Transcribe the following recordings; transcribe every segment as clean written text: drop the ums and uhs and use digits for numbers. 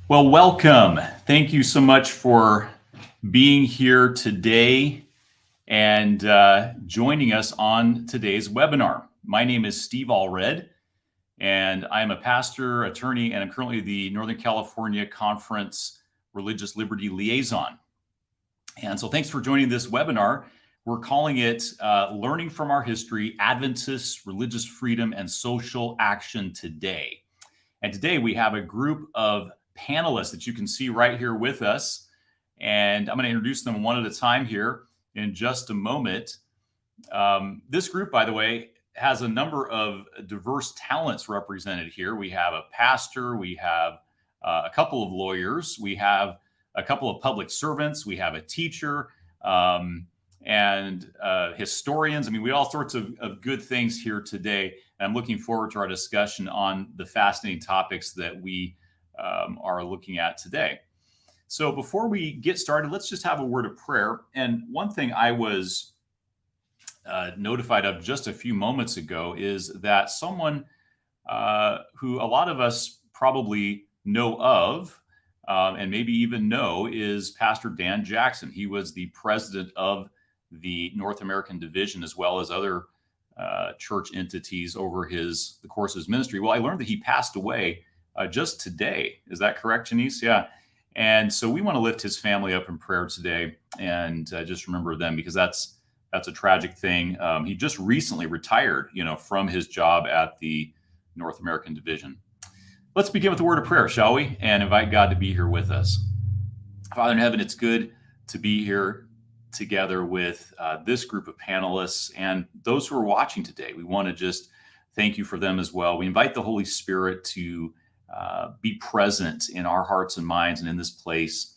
Well, welcome. Thank you so much for being here today and joining us on today's webinar. My name is Steve Allred, and I'm a pastor, attorney, and I'm currently the Northern California Conference Religious Liberty Liaison. And so thanks for joining this webinar. We're calling it Learning from Our History, Adventists, Religious Freedom, and Social Action Today. And today we have a group of panelists that you can see right here with us. And I'm going to introduce them one at a time here in just a moment. This group, by the way, has a number of diverse talents represented here. We have a pastor, we have a couple of lawyers, we have a couple of public servants, we have a teacher, and historians. I mean, we have all sorts of good things here today. And I'm looking forward to our discussion on the fascinating topics that we are looking at today. So before we get started, let's just have a word of prayer. And one thing I was notified of just a few moments ago is that someone who a lot of us probably know of and maybe even know is Pastor Dan Jackson. He was the president of the North American Division, as well as other church entities over the course of his ministry. Well, I learned that he passed away just today. Is that correct, Janice? Yeah. And so we want to lift his family up in prayer today and just remember them, because that's a tragic thing. He just recently retired, from his job at the North American Division. Let's begin with a word of prayer, shall we? And invite God to be here with us. Father in heaven, it's good to be here together with this group of panelists and those who are watching today. We want to just thank you for them as well. We invite the Holy Spirit to be present in our hearts and minds and in this place.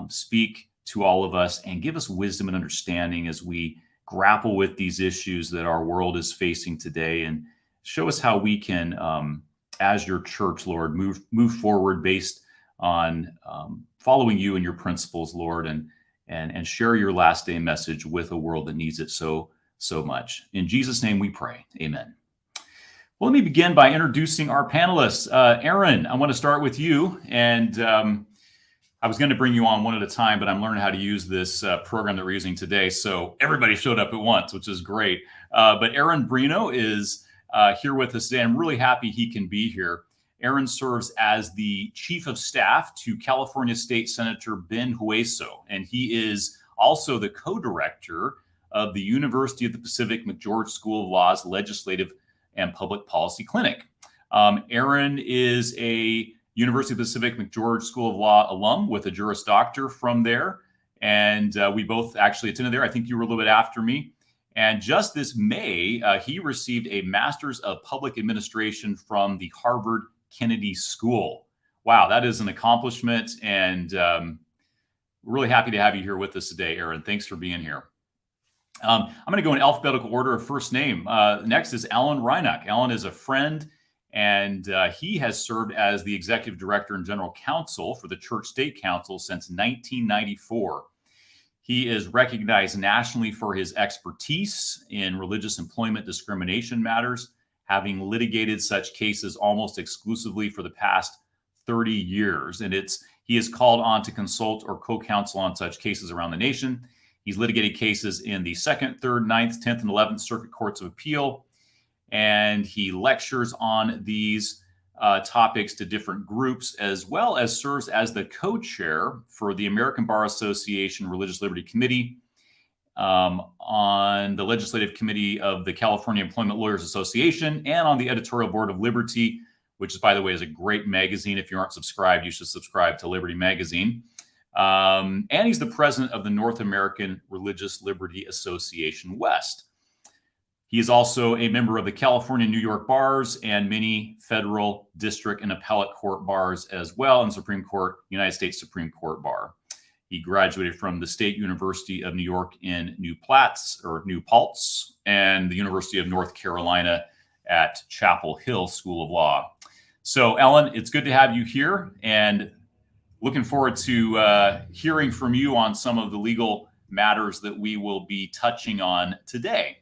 Speak to all of us and give us wisdom and understanding as we grapple with these issues that our world is facing today, and show us how we can, as your church, Lord, move forward based on following you and your principles, Lord, and share your last day message with a world that needs it so much. In Jesus' name we pray. Amen. Well, let me begin by introducing our panelists. Aaron, I want to start with you. And I was going to bring you on one at a time, but I'm learning how to use this program that we're using today. So everybody showed up at once, which is great. But Aaron Brino is here with us today. I'm really happy he can be here. Aaron serves as the chief of staff to California State Senator Ben Hueso, and he is also the co-director of the University of the Pacific McGeorge School of Law's Legislative and Public Policy Clinic. Aaron is a University of the Pacific McGeorge School of Law alum with a Juris Doctor from there, and we both actually attended there. I think you were a little bit after me. And just this May, he received a Master's of Public Administration from the Harvard Kennedy School. Wow, that is an accomplishment, and we're really happy to have you here with us today, Aaron. Thanks for being here. I'm going to go in alphabetical order of first name. Next is Alan Reinach. Alan is a friend, and he has served as the executive director and general counsel for the Church State Council since 1994. He is recognized nationally for his expertise in religious employment discrimination matters, having litigated such cases almost exclusively for the past 30 years. And he is called on to consult or co-counsel on such cases around the nation. He's litigated cases in the 2nd, 3rd, 9th, 10th, and 11th Circuit Courts of Appeal. And he lectures on these topics to different groups, as well as serves as the co-chair for the American Bar Association Religious Liberty Committee, on the Legislative Committee of the California Employment Lawyers Association, and on the editorial board of Liberty, which is, by the way, is a great magazine. If you aren't subscribed, you should subscribe to Liberty Magazine. And he's the president of the North American Religious Liberty Association West. He is also a member of the California, New York bars and many federal, district, and appellate court bars as well, and United States Supreme Court bar. He graduated from the State University of New York in New Paltz, and the University of North Carolina at Chapel Hill School of Law. So, Ellen, it's good to have you here, and looking forward to hearing from you on some of the legal matters that we will be touching on today.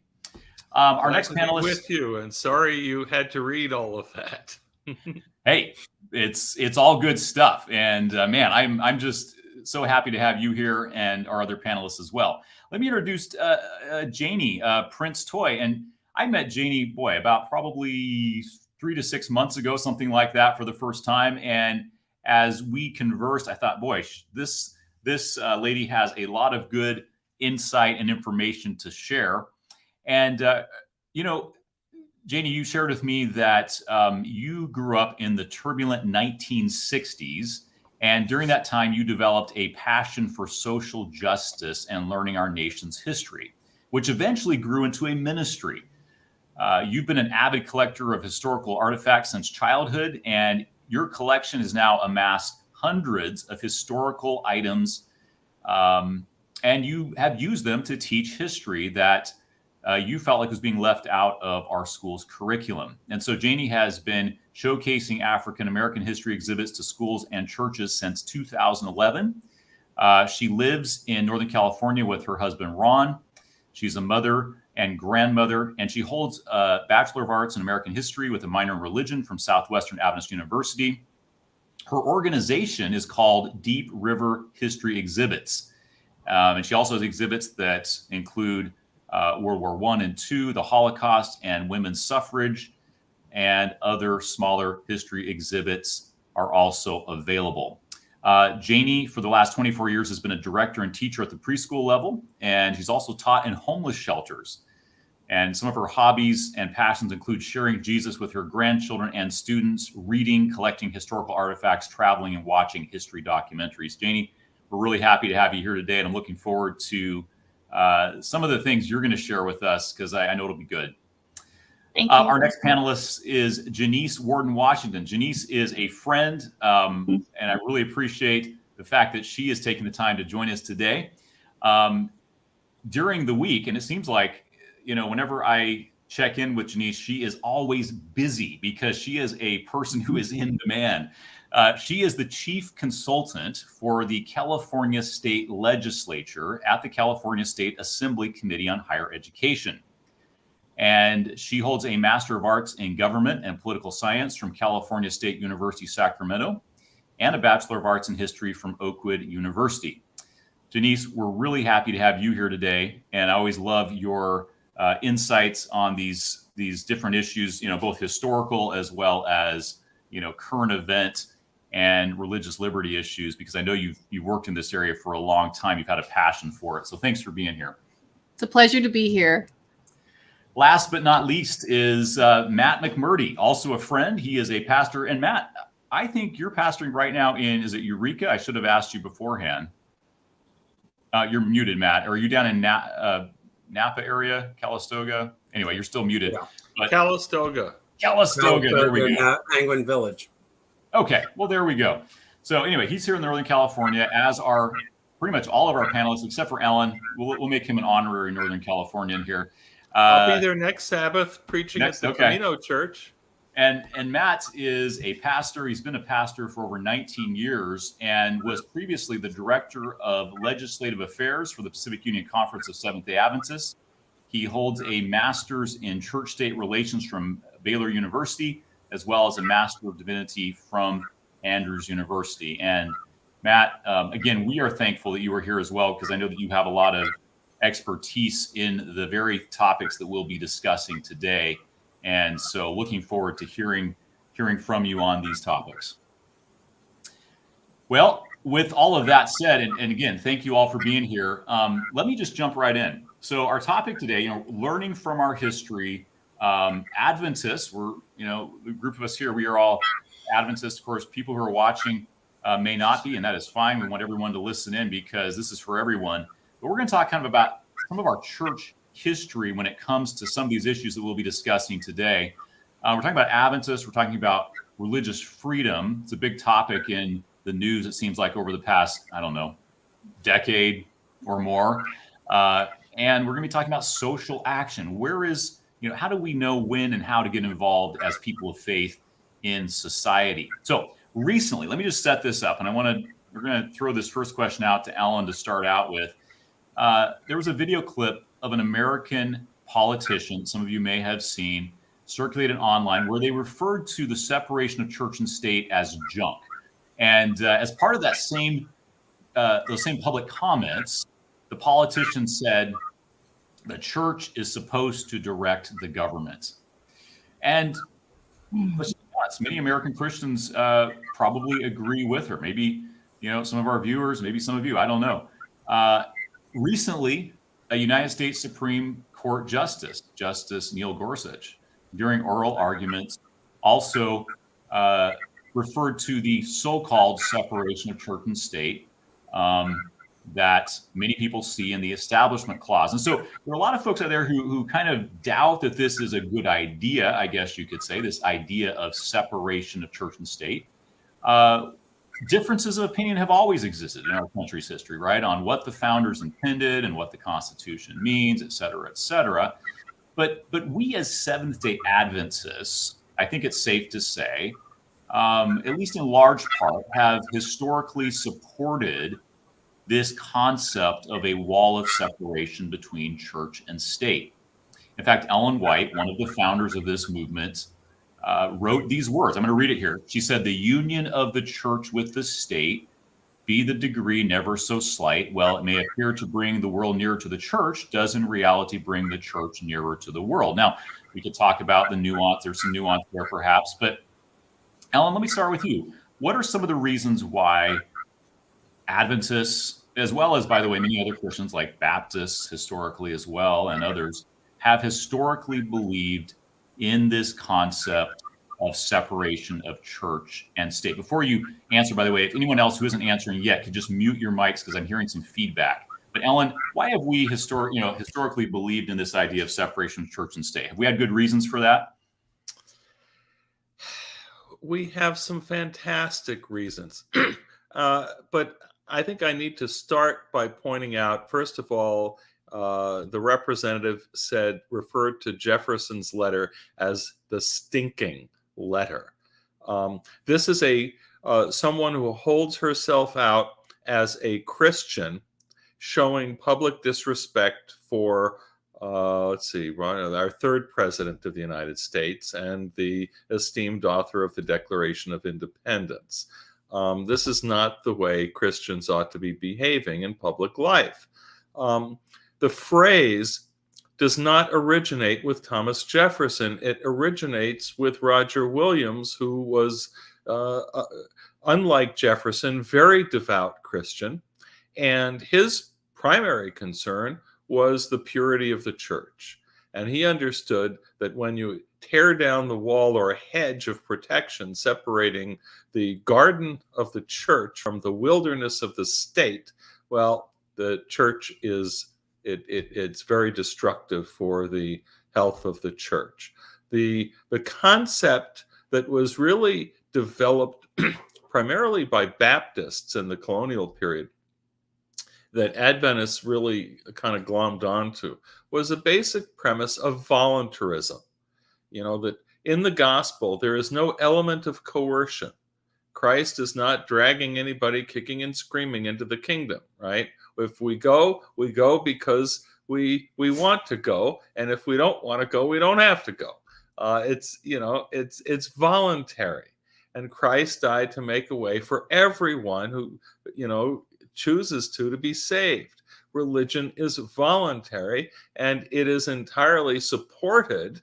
Our next panelist with you, and sorry you had to read all of that. Hey, it's all good stuff, and man, I'm just so happy to have you here and our other panelists as well. Let me introduce Janie Prince Toy, and I met Janie, boy, about probably 3 to 6 months ago, something like that, for the first time. And as we conversed, I thought, boy, this lady has a lot of good insight and information to share. And you know, Janie, you shared with me that you grew up in the turbulent 1960s. And during that time, you developed a passion for social justice and learning our nation's history, which eventually grew into a ministry. You've been an avid collector of historical artifacts since childhood, and your collection has now amassed hundreds of historical items, and you have used them to teach history that you felt like was being left out of our school's curriculum. And so Janie has been showcasing African American history exhibits to schools and churches since 2011. She lives in Northern California with her husband, Ron. She's a mother and grandmother, and she holds a Bachelor of Arts in American History with a minor in religion from Southwestern Adventist University. Her organization is called Deep River History Exhibits. And she also has exhibits that include World War I and II, the Holocaust, and women's suffrage, and other smaller history exhibits are also available. Janie, for the last 24 years, has been a director and teacher at the preschool level, and she's also taught in homeless shelters. And some of her hobbies and passions include sharing Jesus with her grandchildren and students, reading, collecting historical artifacts, traveling, and watching history documentaries. Janie, we're really happy to have you here today, and I'm looking forward to some of the things you're going to share with us, because I know it'll be good. Thank you. Our next panelist is Janice Warden Washington. Janice is a friend, and I really appreciate the fact that she is taking the time to join us today. During the week, and it seems like, whenever I check in with Janice, she is always busy because she is a person who is in demand. She is the chief consultant for the California State Legislature at the California State Assembly Committee on Higher Education. And she holds a Master of Arts in Government and Political Science from California State University, Sacramento, and a Bachelor of Arts in History from Oakwood University. Janice, we're really happy to have you here today, and I always love your insights on these different issues, both historical as well as current event and religious liberty issues, because I know you've worked in this area for a long time. You've had a passion for it. So thanks for being here. It's a pleasure to be here. Last but not least is Matt McMurdy, also a friend. He is a pastor. And Matt, I think you're pastoring right now is it Eureka? I should have asked you beforehand. You're muted, Matt. Are you down in Napa area, Calistoga? Anyway, you're still muted. Yeah. But Calistoga, there we go. Angwin Village. Okay, well, there we go. So anyway, he's here in Northern California, as are pretty much all of our panelists, except for Ellen. We'll make him an honorary Northern Californian here. I'll be there next Sabbath preaching at the Camino Church. And Matt is a pastor. He's been a pastor for over 19 years and was previously the director of legislative affairs for the Pacific Union Conference of Seventh-day Adventists. He holds a master's in church-state relations from Baylor University, as well as a Master of Divinity from Andrews University. And Matt, again, we are thankful that you are here as well, because I know that you have a lot of expertise in the very topics that we'll be discussing today. And so looking forward to hearing from you on these topics. Well, with all of that said, and again, thank you all for being here. Let me just jump right in. So our topic today, learning from our history. Adventists, we're, the group of us here, we are all Adventists. Of course, people who are watching may not be, and that is fine. We want everyone to listen in because this is for everyone. But we're going to talk kind of about some of our church history when it comes to some of these issues that we'll be discussing today. We're talking about Adventists. We're talking about religious freedom. It's a big topic in the news, it seems like, over the past, decade or more. And we're going to be talking about social action. Where is, how do we know when and how to get involved as people of faith in society? So recently, let me just set this up. And we're going to throw this first question out to Ellen to start out with. There was a video clip of an American politician, some of you may have seen, circulated online where they referred to the separation of church and state as junk. And as part of that those same public comments, the politician said the church is supposed to direct the government. And let's be honest, many American Christians probably agree with her. Maybe, some of our viewers, maybe some of you, I don't know. Recently, a United States Supreme Court Justice Neil Gorsuch, during oral arguments, also referred to the so-called separation of church and state that many people see in the Establishment Clause. And so there are a lot of folks out there who kind of doubt that this is a good idea, I guess you could say, this idea of separation of church and state. Differences of opinion have always existed in our country's history, right, on what the founders intended and what the Constitution means, et cetera, et cetera. But we as Seventh-day Adventists, I think it's safe to say, at least in large part, have historically supported this concept of a wall of separation between church and state. In fact, Ellen White, one of the founders of this movement, wrote these words. I'm going to read it here. She said, "The union of the church with the state, be the degree never so slight, while it may appear to bring the world nearer to the church, does in reality bring the church nearer to the world." Now, we could talk about the nuance. There's some nuance there perhaps, but Ellen, let me start with you. What are some of the reasons why Adventists, as well as, by the way, many other Christians like Baptists historically as well, and others, have historically believed in this concept of separation of church and state? Before you answer, by the way, if anyone else who isn't answering yet could just mute your mics because I'm hearing some feedback. But Ellen, why have we historically believed in this idea of separation of church and state? Have we had good reasons for that? We have some fantastic reasons. But I think I need to start by pointing out, first of all, the representative referred to Jefferson's letter as the stinking letter. This is someone who holds herself out as a Christian, showing public disrespect for our third president of the United States and the esteemed author of the Declaration of Independence. This is not the way Christians ought to be behaving in public life. The phrase does not originate with Thomas Jefferson. It originates with Roger Williams, who was, unlike Jefferson, very devout Christian. And his primary concern was the purity of the church. And he understood that when you tear down the wall or hedge of protection separating the garden of the church from the wilderness of the state, well, the church it's very destructive for the health of the church. The concept that was really developed primarily by Baptists in the colonial period, that Adventists really kind of glommed onto, was a basic premise of voluntarism. That in the gospel, there is no element of coercion. Christ is not dragging anybody kicking and screaming into the kingdom, right? If we go because we want to go. And if we don't want to go, we don't have to go. It's voluntary. And Christ died to make a way for everyone who, chooses to be saved. Religion is voluntary, and it is entirely supported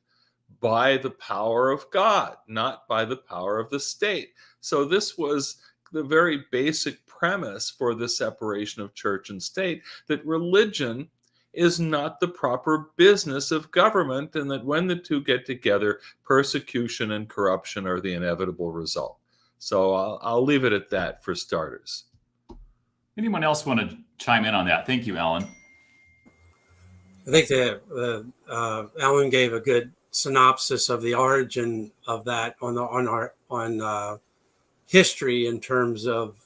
by the power of God, not by the power of the state. So this was the very basic premise for the separation of church and state, that religion is not the proper business of government, and that when the two get together, persecution and corruption are the inevitable result. So I'll leave it at that for starters. Anyone else want to chime in on that? Thank you, Ellen. I think that Ellen gave a good synopsis of the origin of that on history in terms of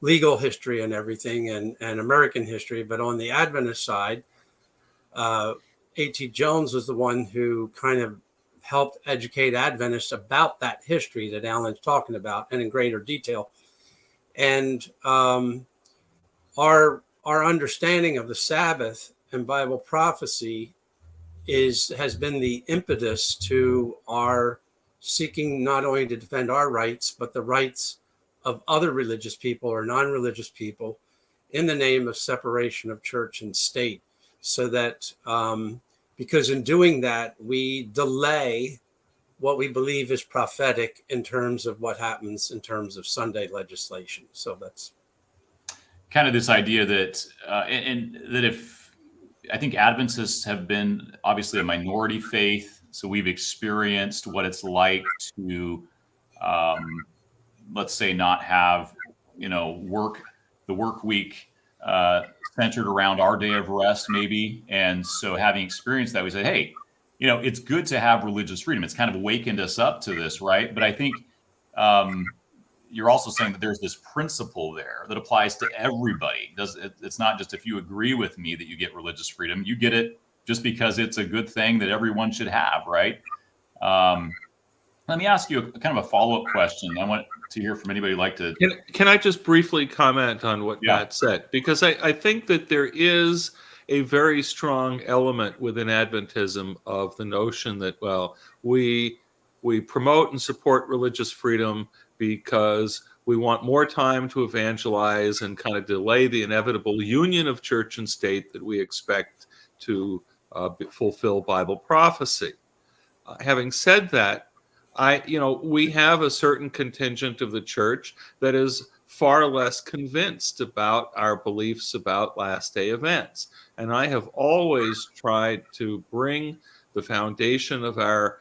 legal history and everything, and American history. But on the Adventist side, A.T. Jones was the one who kind of helped educate Adventists about that history that Alan's talking about, and in greater detail. And our understanding of the Sabbath and Bible prophecy has been the impetus to our seeking not only to defend our rights, but the rights of other religious people or non-religious people in the name of separation of church and state. So that, because in doing that, we delay what we believe is prophetic in terms of what happens in terms of Sunday legislation. So that's kind of this idea that, and that if I think Adventists have been obviously a minority faith, so we've experienced what it's like to, let's say, not have, the work week centered around our day of rest, maybe. And so having experienced that, we say, hey, it's good to have religious freedom. It's kind of awakened us up to this, right? But I think you're also saying that there's this principle there that applies to everybody. It's not just if you agree with me that you get religious freedom. You get it just because it's a good thing that everyone should have, right? Let me ask you kind of a follow-up question. I want to hear from anybody who'd like to. Can I just briefly comment on what Matt said? Because I think that there is a very strong element within Adventism of the notion that, well, we promote and support religious freedom because we want more time to evangelize and kind of delay the inevitable union of church and state that we expect to fulfill Bible prophecy. Having said that, we have a certain contingent of the church that is far less convinced about our beliefs about last day events. And I have always tried to bring the foundation of our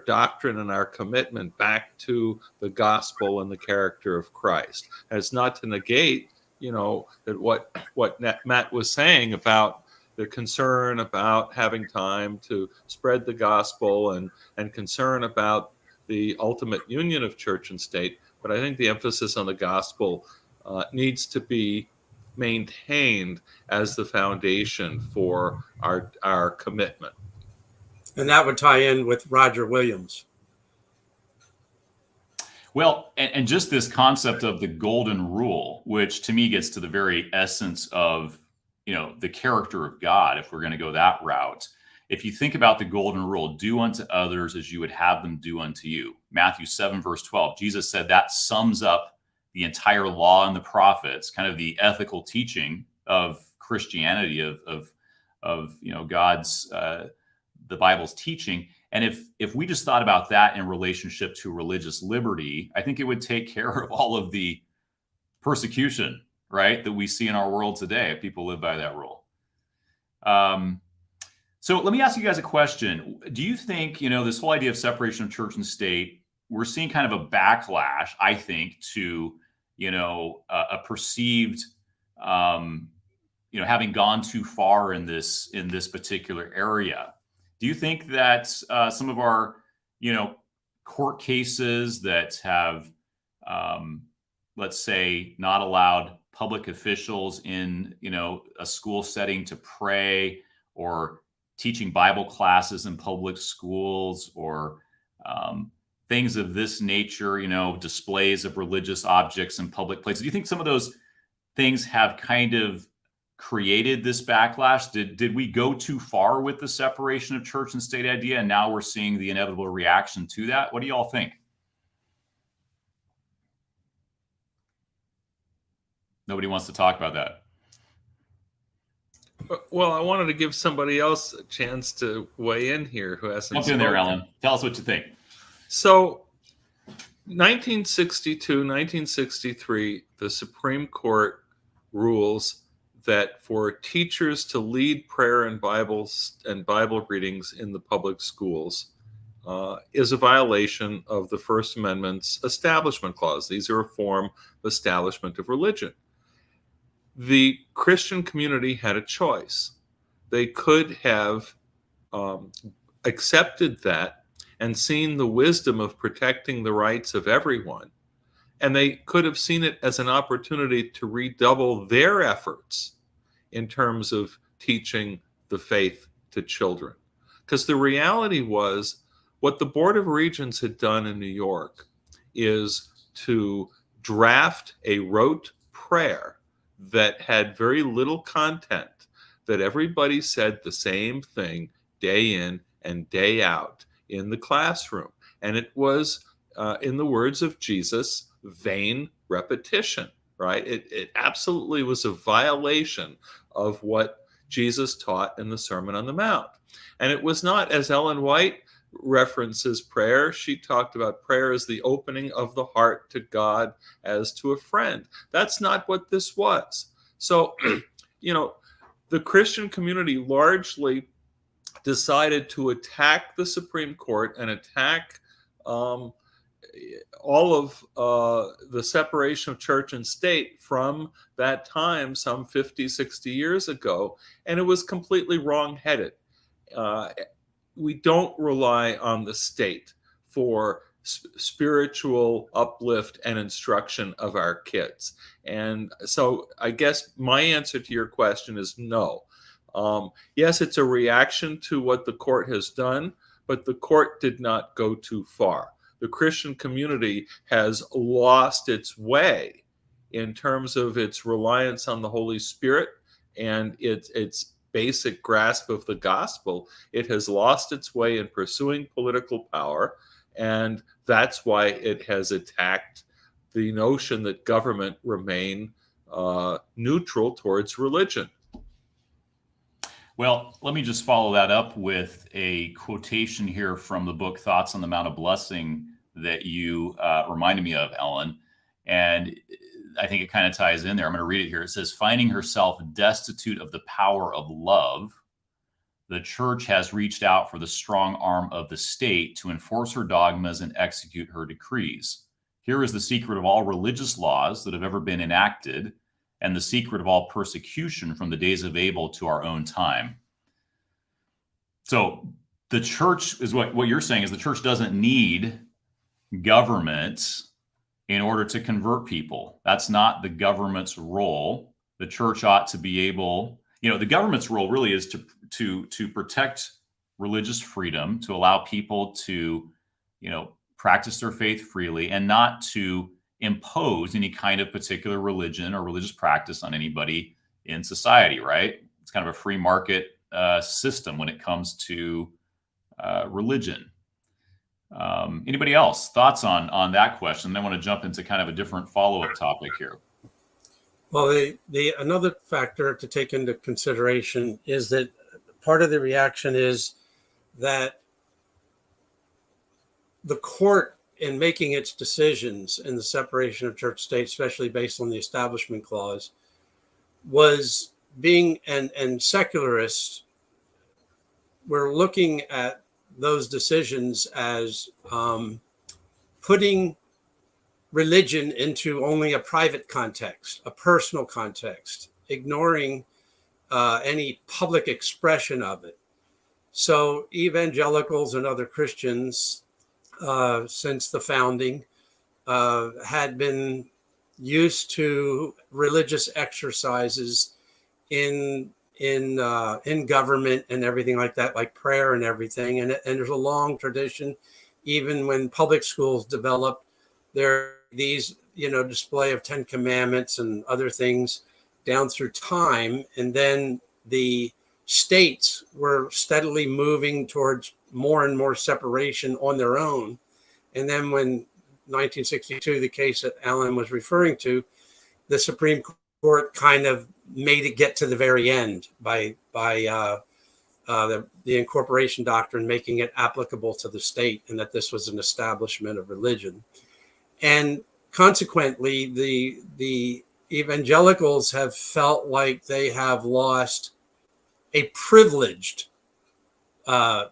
doctrine and our commitment back to the gospel and the character of Christ. And it's not to negate, that what Matt was saying about the concern about having time to spread the gospel and concern about the ultimate union of church and state. But I think the emphasis on the gospel needs to be maintained as the foundation for our commitment. and that would tie in with Roger Williams. Well, and just this concept of the golden rule, which to me gets to the very essence of, the character of God, if we're going to go that route. If you think about the golden rule, do unto others as you would have them do unto you. Matthew 7, verse 12, Jesus said that sums up the entire law and the prophets, kind of the ethical teaching of Christianity, of God's, the Bible's teaching. And if we just thought about that in relationship to religious liberty, I think it would take care of all of the persecution, right, that we see in our world today if people live by that rule. So let me ask you guys a question. Do you think, this whole idea of separation of church and state, we're seeing kind of a backlash, I think, to, a perceived, having gone too far in this particular area? Do you think that some of our, court cases that have, let's say, not allowed public officials in, a school setting to pray, or teaching Bible classes in public schools, or things of this nature, displays of religious objects in public places? Do you think some of those things have kind of created this backlash? Did we go too far with the separation of church and state idea, and now we're seeing the inevitable reaction to that? What do you all think? Nobody wants to talk about that. Well, I wanted to give somebody else a chance to weigh in here who hasn't Jump in there, Ellen. Tell us what you think. So 1962, 1963, the Supreme Court rules that for teachers to lead prayer and Bible readings in the public schools is a violation of the First Amendment's Establishment Clause. These are a form of establishment of religion. The Christian community had a choice. They could have accepted that and seen the wisdom of protecting the rights of everyone. And they could have seen it as an opportunity to redouble their efforts in terms of teaching the faith to children. Because the reality was, what the Board of Regents had done in New York is to draft a rote prayer that had very little content, that everybody said the same thing day in and day out in the classroom. And it was, in the words of Jesus, vain repetition, right? It absolutely was a violation of what Jesus taught in the Sermon on the Mount. And it was not, as Ellen White references prayer, she talked about prayer as the opening of the heart to God as to a friend. That's not what this was. So, the Christian community largely decided to attack the Supreme Court and attack all of the separation of church and state from that time, some 50, 60 years ago. And it was completely wrong-headed. We don't rely on the state for spiritual uplift and instruction of our kids. And so I guess my answer to your question is no. Yes, it's a reaction to what the court has done, but the court did not go too far. The Christian community has lost its way in terms of its reliance on the Holy Spirit and its basic grasp of the gospel. It has lost its way in pursuing political power, and that's why it has attacked the notion that government remain neutral towards religion. Well, let me just follow that up with a quotation here from the book Thoughts on the Mount of Blessing that you reminded me of, Ellen. And I think it kind of ties in there. I'm going to read it here. It says, finding herself destitute of the power of love, the church has reached out for the strong arm of the state to enforce her dogmas and execute her decrees. Here is the secret of all religious laws that have ever been enacted, and the secret of all persecution from the days of Abel to our own time. So the church is what you're saying is the church doesn't need government in order to convert people. That's not the government's role. The church ought to be able, the government's role really is to protect religious freedom, to allow people to, practice their faith freely and not to impose any kind of particular religion or religious practice on anybody in society, right? It's kind of a free market system when it comes to religion. Anybody else thoughts on that question? Then I want to jump into kind of a different follow-up topic here. Well, the another factor to take into consideration is that part of the reaction is that the court, in making its decisions in the separation of church state, especially based on the Establishment Clause, was being, and secularists were looking at those decisions as putting religion into only a private context, a personal context, ignoring any public expression of it. So evangelicals and other Christians since the founding had been used to religious exercises in government and everything like that, like prayer and everything. And there's a long tradition, even when public schools developed, there these, display of 10 Commandments and other things down through time. And then the states were steadily moving towards more and more separation on their own. And then when 1962, the case that Alan was referring to, the Supreme Court kind of made it get to the very end by the incorporation doctrine, making it applicable to the state, and that this was an establishment of religion. And consequently, the evangelicals have felt like they have lost a privileged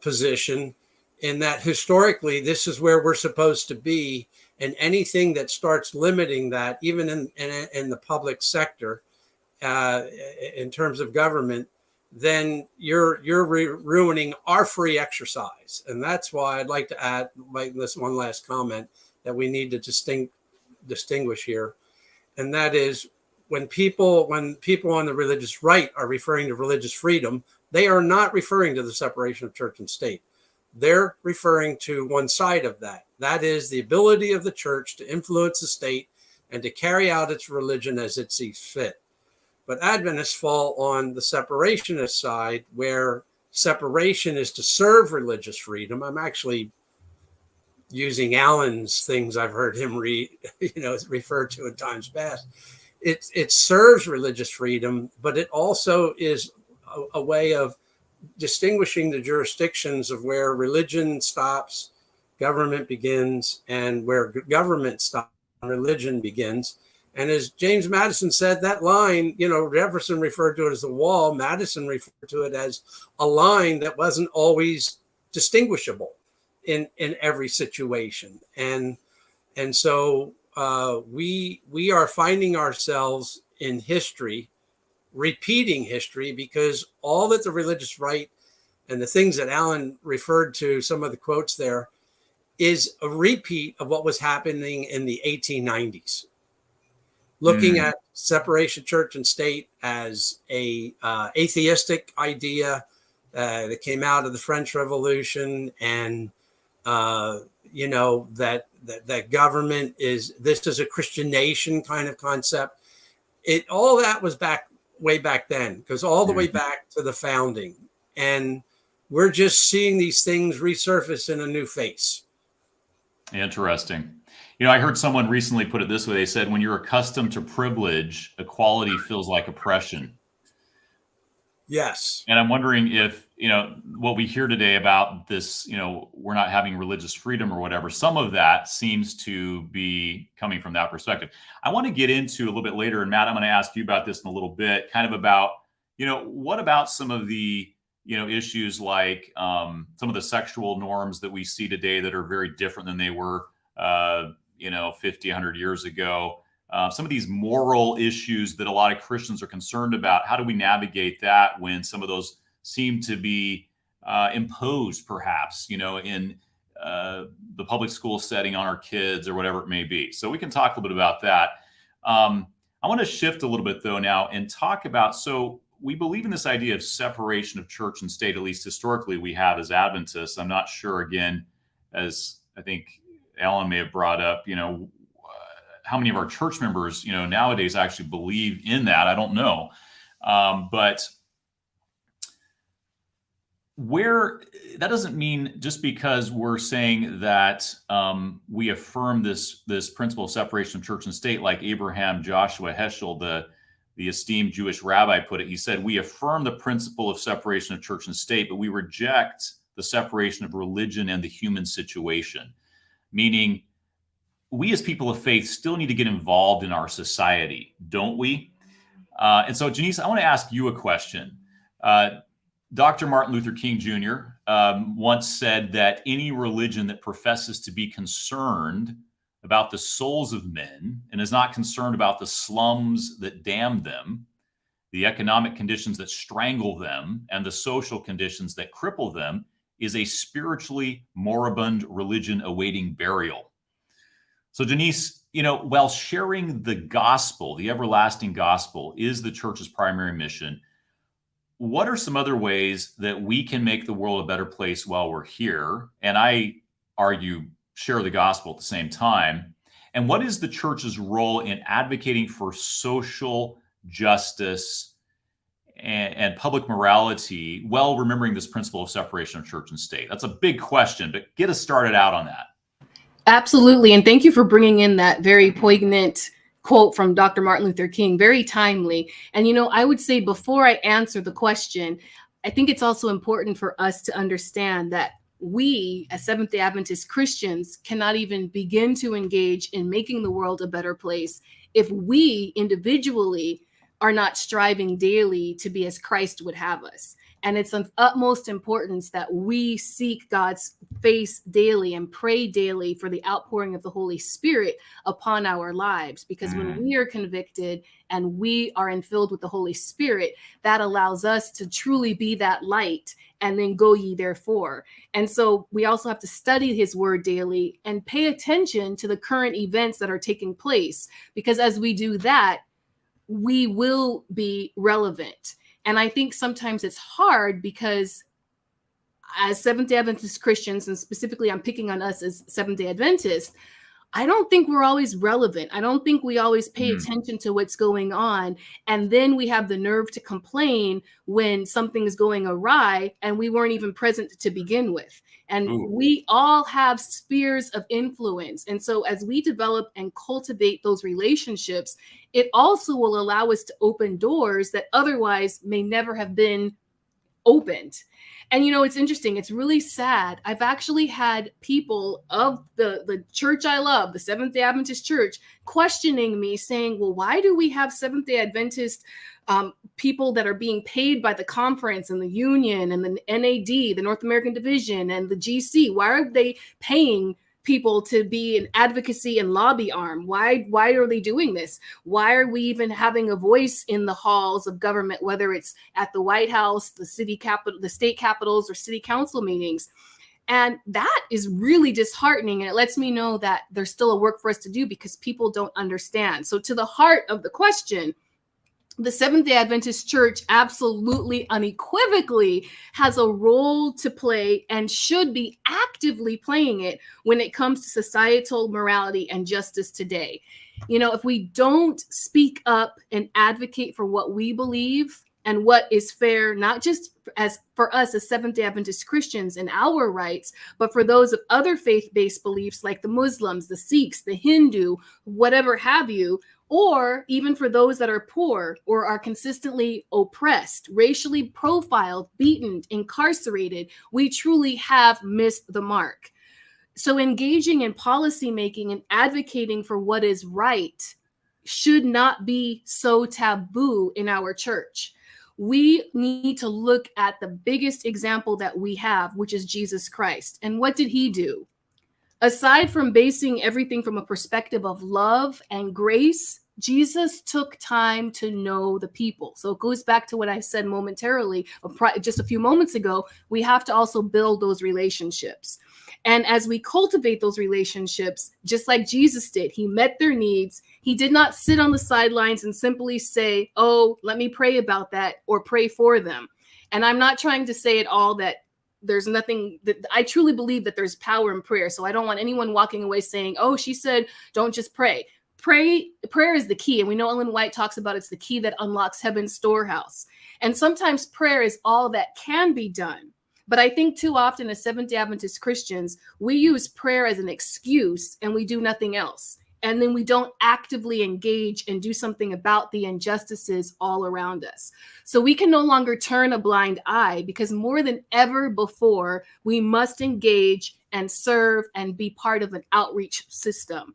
position, in that historically this is where we're supposed to be, and anything that starts limiting that, even in the public sector, in terms of government, then you're ruining our free exercise. And that's why I'd like to add, like, this one last comment that we need to distinguish here, and that is when people on the religious right are referring to religious freedom, they are not referring to the separation of church and state. They're referring to one side of that. That is the ability of the church to influence the state and to carry out its religion as it sees fit. But Adventists fall on the separationist side, where separation is to serve religious freedom. I'm actually using Allen's things I've heard him refer to in times past. It serves religious freedom, but it also is a way of distinguishing the jurisdictions of where religion stops, government begins, and where government stops, religion begins. And as James Madison said, that line, Jefferson referred to it as a wall. Madison referred to it as a line that wasn't always distinguishable in every situation. And so we are finding ourselves in history, repeating history, because all that the religious right and the things that Allen referred to, some of the quotes there, is a repeat of what was happening in the 1890s. Looking at separation of church and state as a atheistic idea that came out of the French Revolution, and that government is a Christian nation kind of concept. All that was way back then, because all the way back to the founding, and we're just seeing these things resurface in a new face. Interesting. I heard someone recently put it this way. They said, when you're accustomed to privilege, equality feels like oppression. Yes. And I'm wondering if, what we hear today about this, we're not having religious freedom or whatever, some of that seems to be coming from that perspective. I want to get into a little bit later, and Matt, I'm going to ask you about this in a little bit, kind of about, what about some of the, issues like some of the sexual norms that we see today that are very different than they were 50, 100 years ago. Some of these moral issues that a lot of Christians are concerned about. How do we navigate that when some of those seem to be imposed, perhaps, in the public school setting on our kids or whatever it may be? So we can talk a little bit about that. I want to shift a little bit, though, now and talk about, so we believe in this idea of separation of church and state, at least historically we have as Adventists. I'm not sure, again, as I think Alan may have brought up, how many of our church members, nowadays actually believe in that. I don't know. But that doesn't mean just because we're saying that we affirm this principle of separation of church and state, like Abraham Joshua Heschel, the esteemed Jewish rabbi, put it. He said, we affirm the principle of separation of church and state, but we reject the separation of religion and the human situation. Meaning, we as people of faith still need to get involved in our society, don't we? And so, Janice, I want to ask you a question. Dr. Martin Luther King Jr. Once said that any religion that professes to be concerned about the souls of men and is not concerned about the slums that damn them, the economic conditions that strangle them, and the social conditions that cripple them, is a spiritually moribund religion awaiting burial. So, Janice, while sharing the gospel, the everlasting gospel, is the church's primary mission, what are some other ways that we can make the world a better place while we're here? And I argue, share the gospel at the same time. And what is the church's role in advocating for social justice and public morality, while remembering this principle of separation of church and state? That's a big question, but get us started out on that. Absolutely. And thank you for bringing in that very poignant quote from Dr. Martin Luther King, very timely. And, I would say before I answer the question, I think it's also important for us to understand that we as Seventh-day Adventist Christians cannot even begin to engage in making the world a better place if we individually are not striving daily to be as Christ would have us. And it's of utmost importance that we seek God's face daily and pray daily for the outpouring of the Holy Spirit upon our lives. Because when we are convicted and we are filled with the Holy Spirit, that allows us to truly be that light, and then go ye therefore. And so we also have to study his word daily and pay attention to the current events that are taking place. Because as we do that, we will be relevant. And I think sometimes it's hard because as Seventh-day Adventist Christians, and specifically I'm picking on us as Seventh-day Adventists, I don't think we're always relevant. I don't think we always pay attention to what's going on. And then we have the nerve to complain when something is going awry and we weren't even present to begin with. And we all have spheres of influence. And so as we develop and cultivate those relationships, it also will allow us to open doors that otherwise may never have been opened. And it's interesting. It's really sad. I've actually had people of the church I love, the Seventh-day Adventist Church, questioning me, saying, well, why do we have Seventh-day Adventist people that are being paid by the conference and the union and the NAD, the North American Division, and the GC? Why are they paying people to be an advocacy and lobby arm? Why are they doing this? Why are we even having a voice in the halls of government, whether it's at the White House, the city capital, the state capitals, or city council meetings? And that is really disheartening. And it lets me know that there's still a work for us to do because people don't understand. So to the heart of the question, the Seventh-day Adventist Church absolutely unequivocally has a role to play and should be actively playing it when it comes to societal morality and justice today. If we don't speak up and advocate for what we believe and what is fair, not just as for us as Seventh-day Adventist Christians and our rights, but for those of other faith-based beliefs like the Muslims, the Sikhs, the Hindu, whatever have you, or even for those that are poor or are consistently oppressed, racially profiled, beaten, incarcerated, we truly have missed the mark. So engaging in policymaking and advocating for what is right should not be so taboo in our church. We need to look at the biggest example that we have, which is Jesus Christ. And what did he do? Aside from basing everything from a perspective of love and grace, Jesus took time to know the people. So it goes back to what I said momentarily, just a few moments ago. We have to also build those relationships. And as we cultivate those relationships, just like Jesus did, he met their needs. He did not sit on the sidelines and simply say, oh, let me pray about that or pray for them. And I'm not trying to say at all that there's nothing that I truly believe that there's power in prayer. So I don't want anyone walking away saying, oh, she said, don't just pray. Prayer is the key. And we know Ellen White talks about it's the key that unlocks heaven's storehouse. And sometimes prayer is all that can be done. But I think too often as Seventh-day Adventist Christians, we use prayer as an excuse and we do nothing else. And then we don't actively engage and do something about the injustices all around us. So we can no longer turn a blind eye because more than ever before, we must engage and serve and be part of an outreach system.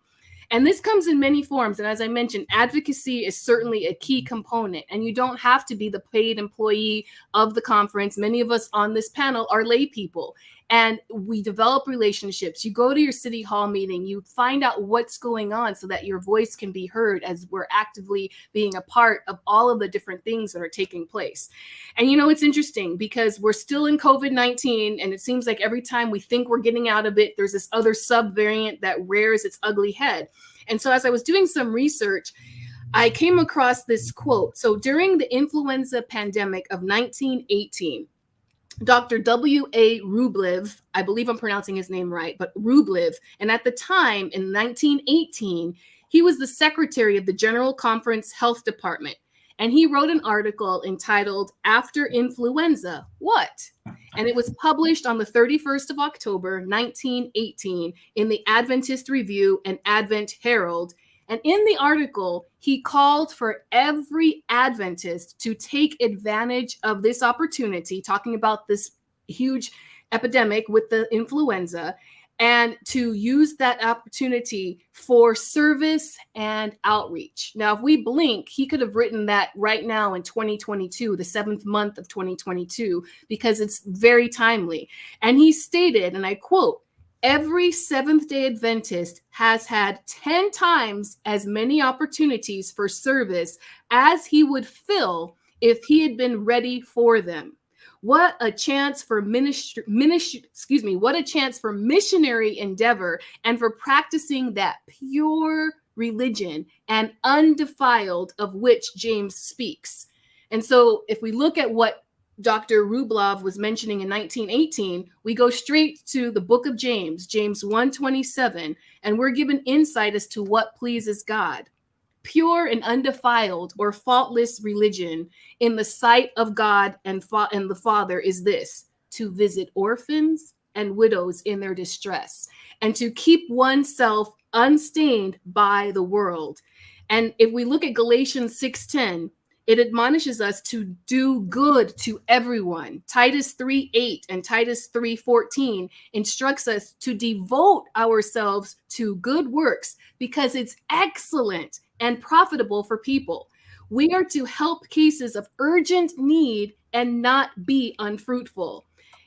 And this comes in many forms. And as I mentioned, advocacy is certainly a key component. And you don't have to be the paid employee of the conference. Many of us on this panel are lay people. And we develop relationships. You go to your city hall meeting, you find out what's going on so that your voice can be heard as we're actively being a part of all of the different things that are taking place. And it's interesting because we're still in COVID-19, and it seems like every time we think we're getting out of it, there's this other subvariant that rears its ugly head. And so as I was doing some research, I came across this quote. So during the influenza pandemic of 1918, Dr. W.A. Rublev, I believe I'm pronouncing his name right, but Rublev, and at the time in 1918, he was the secretary of the General Conference Health Department, and he wrote an article entitled After Influenza, What? And it was published on the 31st of October, 1918 in the Adventist Review and Advent Herald. And in the article, he called for every Adventist to take advantage of this opportunity, talking about this huge epidemic with the influenza, and to use that opportunity for service and outreach. Now, if we blink, he could have written that right now in 2022, the 7th month of 2022, because it's very timely. And he stated, and I quote, every Seventh-day Adventist has had 10 times as many opportunities for service as he would fill if he had been ready for them. What a chance for what a chance for missionary endeavor and for practicing that pure religion and undefiled of which James speaks. And so if we look at what Dr. Rublev was mentioning in 1918, we go straight to the book of James, James 1:27, and we're given insight as to what pleases God. Pure and undefiled or faultless religion in the sight of God and the Father is this: to visit orphans and widows in their distress, and to keep oneself unstained by the world. And if we look at Galatians 6:10, it admonishes us to do good to everyone. Titus 3:8 and Titus 3:14 instructs us to devote ourselves to good works because it's excellent and profitable for people. We are to help cases of urgent need and not be unfruitful.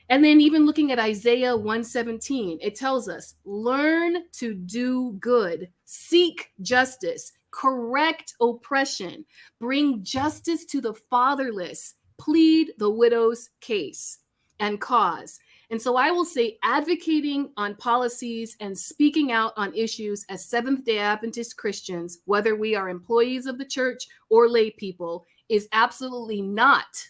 And then even looking at Isaiah 1:17, it tells us, learn to do good, seek justice, correct oppression, bring justice to the fatherless, plead the widow's case and cause. And so I will say advocating on policies and speaking out on issues as Seventh-day Adventist Christians, whether we are employees of the church or lay people, is absolutely not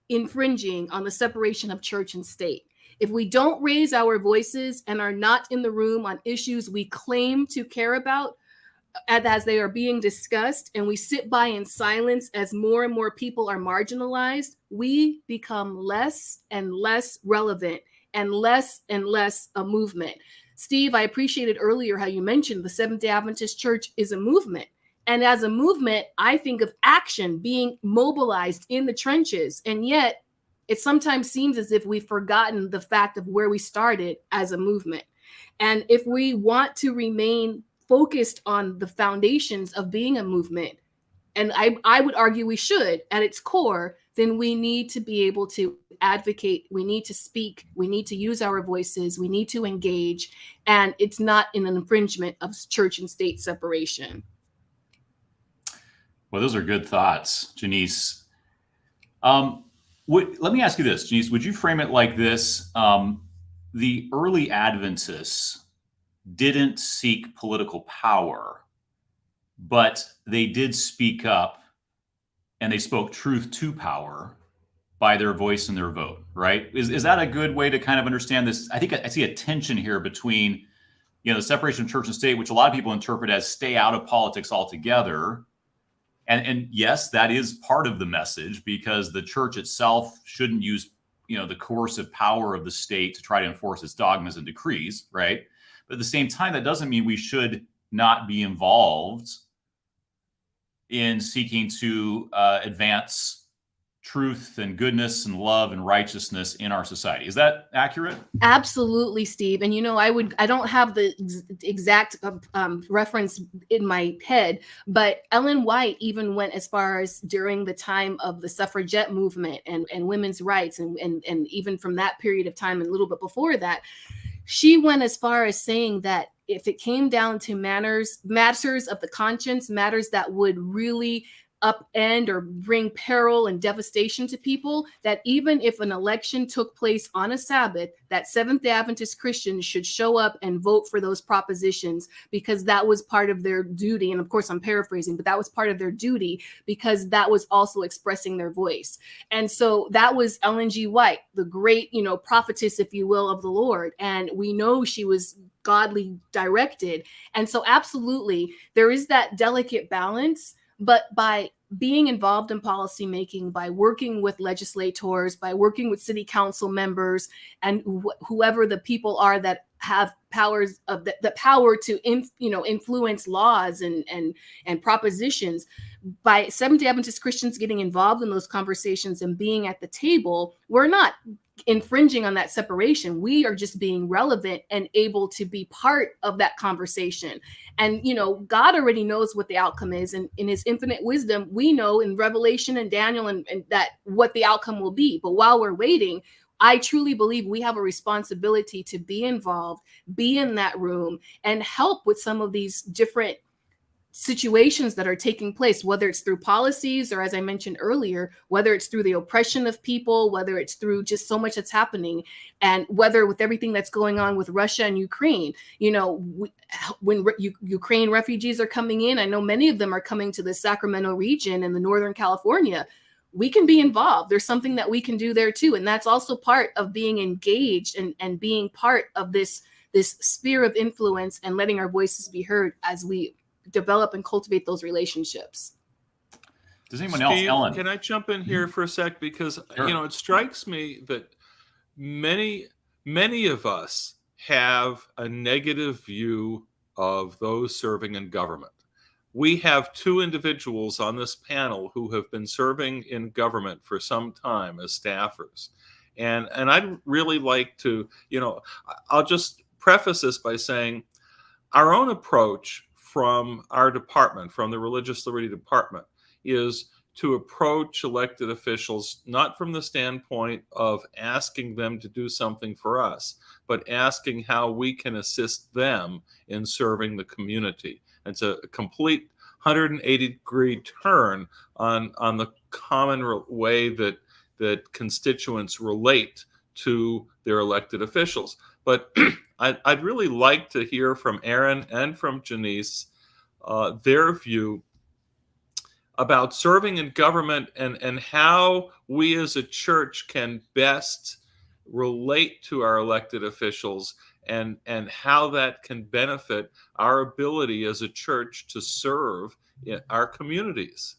infringing on the separation of church and state. If we don't raise our voices and are not in the room on issues we claim to care about as they are being discussed, and we sit by in silence as more and more people are marginalized, we become less and less relevant and less a movement. Steve, I appreciated earlier how you mentioned the Seventh-day Adventist Church is a movement. And as a movement, I think of action being mobilized in the trenches. And yet it sometimes seems as if we've forgotten the fact of where we started as a movement. And if we want to remain focused on the foundations of being a movement, and I would argue we should at its core, then we need to be able to advocate. We need to speak. We need to use our voices. We need to engage. And it's not in an infringement of church and state separation. Well, those are good thoughts, Janice. Let me ask you this, Janice. Would you frame it like this? The early Adventists didn't seek political power, but they did speak up, and they spoke truth to power by their voice and their vote, right? Is that a good way to kind of understand this? I think I see a tension here between, the separation of church and state, which a lot of people interpret as stay out of politics altogether. And yes, that is part of the message, because the church itself shouldn't use, the coercive power of the state to try to enforce its dogmas and decrees, right? But at the same time, that doesn't mean we should not be involved in seeking to advance truth and goodness and love and righteousness in our society. Is that accurate? Absolutely, Steve. And I don't have the exact reference in my head, but Ellen White even went as far as during the time of the suffragette movement and women's rights, and even from that period of time and a little bit before that, she went as far as saying that if it came down to matters of the conscience, matters that would really upend or bring peril and devastation to people, that even if an election took place on a Sabbath, that Seventh-day Adventist Christians should show up and vote for those propositions, because that was part of their duty. And of course, I'm paraphrasing, but that was part of their duty, because that was also expressing their voice. And so that was Ellen G. White, the great, prophetess, if you will, of the Lord. And we know she was godly directed. And so absolutely, there is that delicate balance. But by being involved in policy making, by working with legislators, by working with city council members, and whoever the people are that have powers of the power to influence laws and propositions, by Seventh-day Adventist Christians getting involved in those conversations and being at the table, we're not infringing on that separation. We are just being relevant and able to be part of that conversation. And, God already knows what the outcome is. And in his infinite wisdom, we know in Revelation and Daniel and that what the outcome will be. But while we're waiting, I truly believe we have a responsibility to be involved, be in that room, and help with some of these different situations that are taking place, whether it's through policies or, as I mentioned earlier, whether it's through the oppression of people, whether it's through just so much that's happening, and whether with everything that's going on with Russia and Ukraine. When Ukraine refugees are coming in, I know many of them are coming to the Sacramento region and the Northern California. we can be involved. There's something that we can do there too. And that's also part of being engaged and being part of this sphere of influence and letting our voices be heard as we develop and cultivate those relationships. Does anyone Steve, else? Ellen? Can I jump in here for a sec? Because, Sure. it strikes me that many of us have a negative view of those serving in government. We have two individuals on this panel who have been serving in government for some time as staffers. And I'd really like to, I'll just preface this by saying our own approach from our department, from the Religious Liberty Department, is to approach elected officials not from the standpoint of asking them to do something for us, but asking how we can assist them in serving the community. It's a complete 180-degree turn on the common way that constituents relate to their elected officials. But I'd really like to hear from Aaron and from Janice their view about serving in government and how we as a church can best relate to our elected officials and how that can benefit our ability as a church to serve in our communities.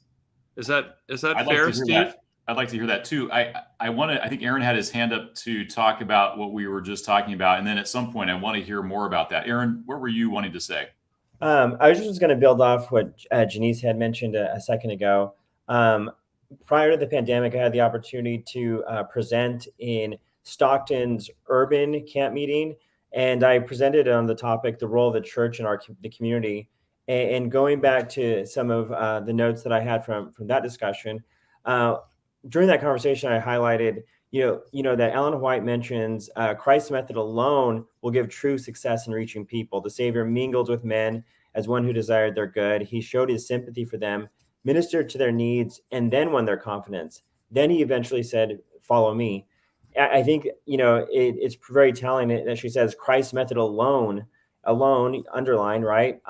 Is that fair, Steve? I'd like to hear that too. I think Aaron had his hand up to talk about what we were just talking about, and then at some point I want to hear more about that. Aaron, what were you wanting to say? I was just going to build off what Janice had mentioned a second ago. Prior to the pandemic, I had the opportunity to present in Stockton's urban camp meeting, and I presented on the topic, the role of the church in the community. And going back to some of the notes that I had from that discussion, during that conversation, I highlighted, that Ellen White mentions Christ's method alone will give true success in reaching people. The Savior mingled with men as one who desired their good. He showed his sympathy for them, ministered to their needs, and then won their confidence. Then he eventually said, "Follow me." I think, it's very telling that she says Christ's method alone, underlined, right,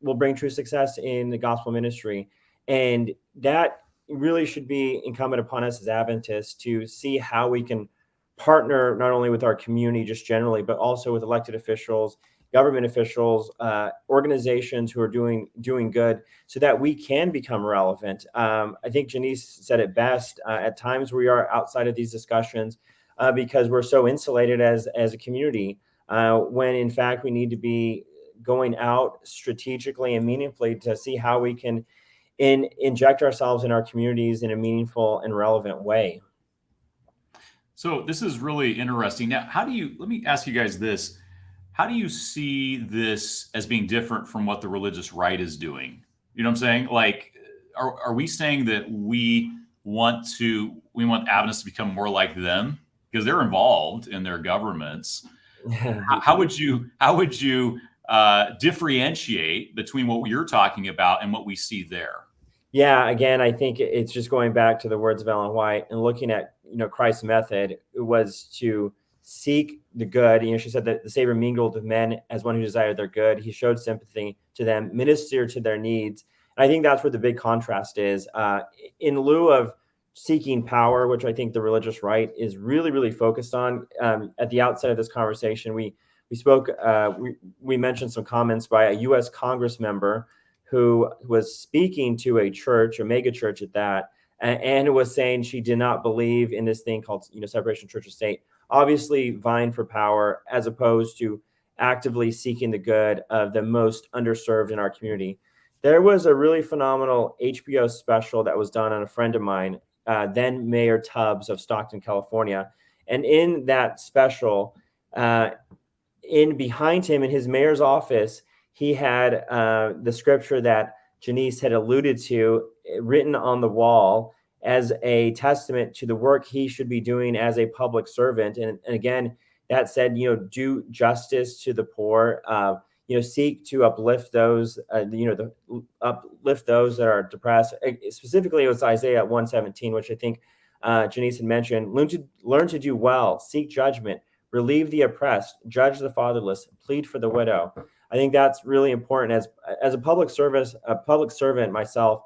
will bring true success in the gospel ministry. And that really should be incumbent upon us as Adventists to see how we can partner not only with our community just generally, but also with elected officials, government officials, organizations who are doing good, so that we can become relevant. I think Janice said it best. At times we are outside of these discussions because we're so insulated as a community, when in fact we need to be going out strategically and meaningfully to see how we can inject ourselves in our communities in a meaningful and relevant way. So this is really interesting. Now, let me ask you guys this. How do you see this as being different from what the religious right is doing? You know what I'm saying? Like, are we saying that we want Adventists to become more like them because they're involved in their governments? How would you differentiate between what you're talking about and what we see there? Yeah, again, I think it's just going back to the words of Ellen White and looking at, Christ's method. It was to seek the good. She said that the Savior mingled with men as one who desired their good. He showed sympathy to them, ministered to their needs. And I think that's where the big contrast is. In lieu of seeking power, which I think the religious right is really, really focused on. At the outset of this conversation, we spoke, we mentioned some comments by a U.S. Congress member who was speaking to a church, a mega church at that, and was saying she did not believe in this thing called, separation of church and state, obviously vying for power as opposed to actively seeking the good of the most underserved in our community. There was a really phenomenal HBO special that was done on a friend of mine, then Mayor Tubbs of Stockton, California. And in that special, in behind him in his mayor's office, he had the scripture that Janice had alluded to written on the wall as a testament to the work he should be doing as a public servant. And again, that said, do justice to the poor, seek to uplift those, uplift those that are depressed. Specifically, it was Isaiah 1:17, which I think Janice had mentioned. Learn to do well, seek judgment, relieve the oppressed, judge the fatherless, plead for the widow. I think that's really important as a public servant myself.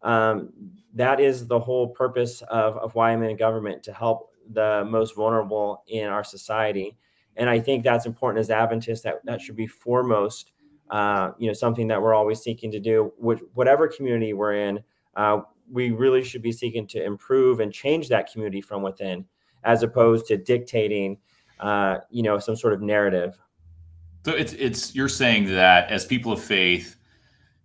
That is the whole purpose of why I'm in government, to help the most vulnerable in our society. And I think that's important as Adventists, that should be foremost, something that we're always seeking to do. Whatever community we're in, we really should be seeking to improve and change that community from within, as opposed to dictating, some sort of narrative. So it's you're saying that as people of faith,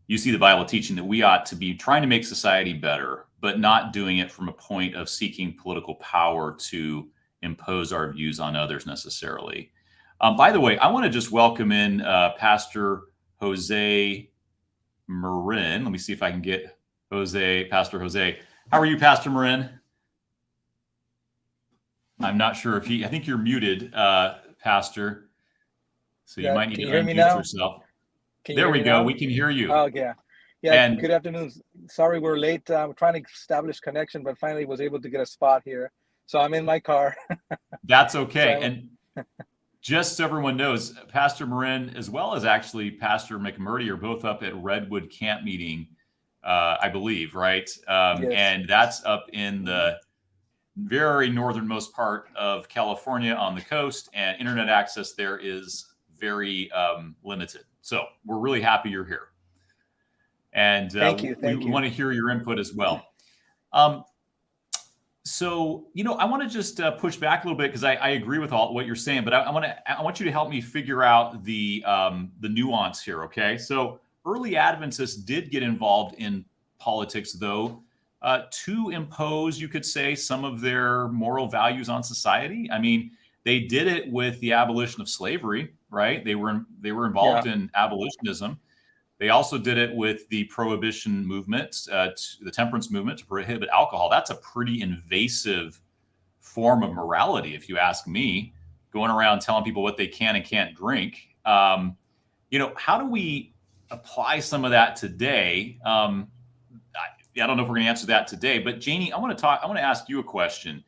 you see the Bible teaching that we ought to be trying to make society better, but not doing it from a point of seeking political power to impose our views on others necessarily. By the way, I want to just welcome in Pastor Jose Marin. Let me see if I can get Pastor Jose. How are you, Pastor Marin? I'm not sure if I think you're muted, Pastor. So you might need to unmute yourself. There we go. We can hear you. Oh, yeah. And good afternoon. Sorry we're late. I'm trying to establish connection, but finally was able to get a spot here. So I'm in my car. That's okay. And just so everyone knows, Pastor Marin, as well as actually Pastor McMurdy, are both up at Redwood Camp Meeting, I believe, right? Yes. And that's up in the very northernmost part of California on the coast, and internet access there is very limited. So we're really happy you're here. And Thank you. We want to hear your input as well. So, I want to just push back a little bit, because I agree with all what you're saying, but I want you to help me figure out the nuance here. Okay. So early Adventists did get involved in politics, though, to impose, you could say, some of their moral values on society. I mean, they did it with the abolition of slavery, right? They were involved in abolitionism. They also did it with the prohibition movement, the temperance movement, to prohibit alcohol. That's a pretty invasive form of morality, if you ask me, going around telling people what they can and can't drink. How do we apply some of that today? I don't know if we're going to answer that today, but Janie, I want to ask you a question.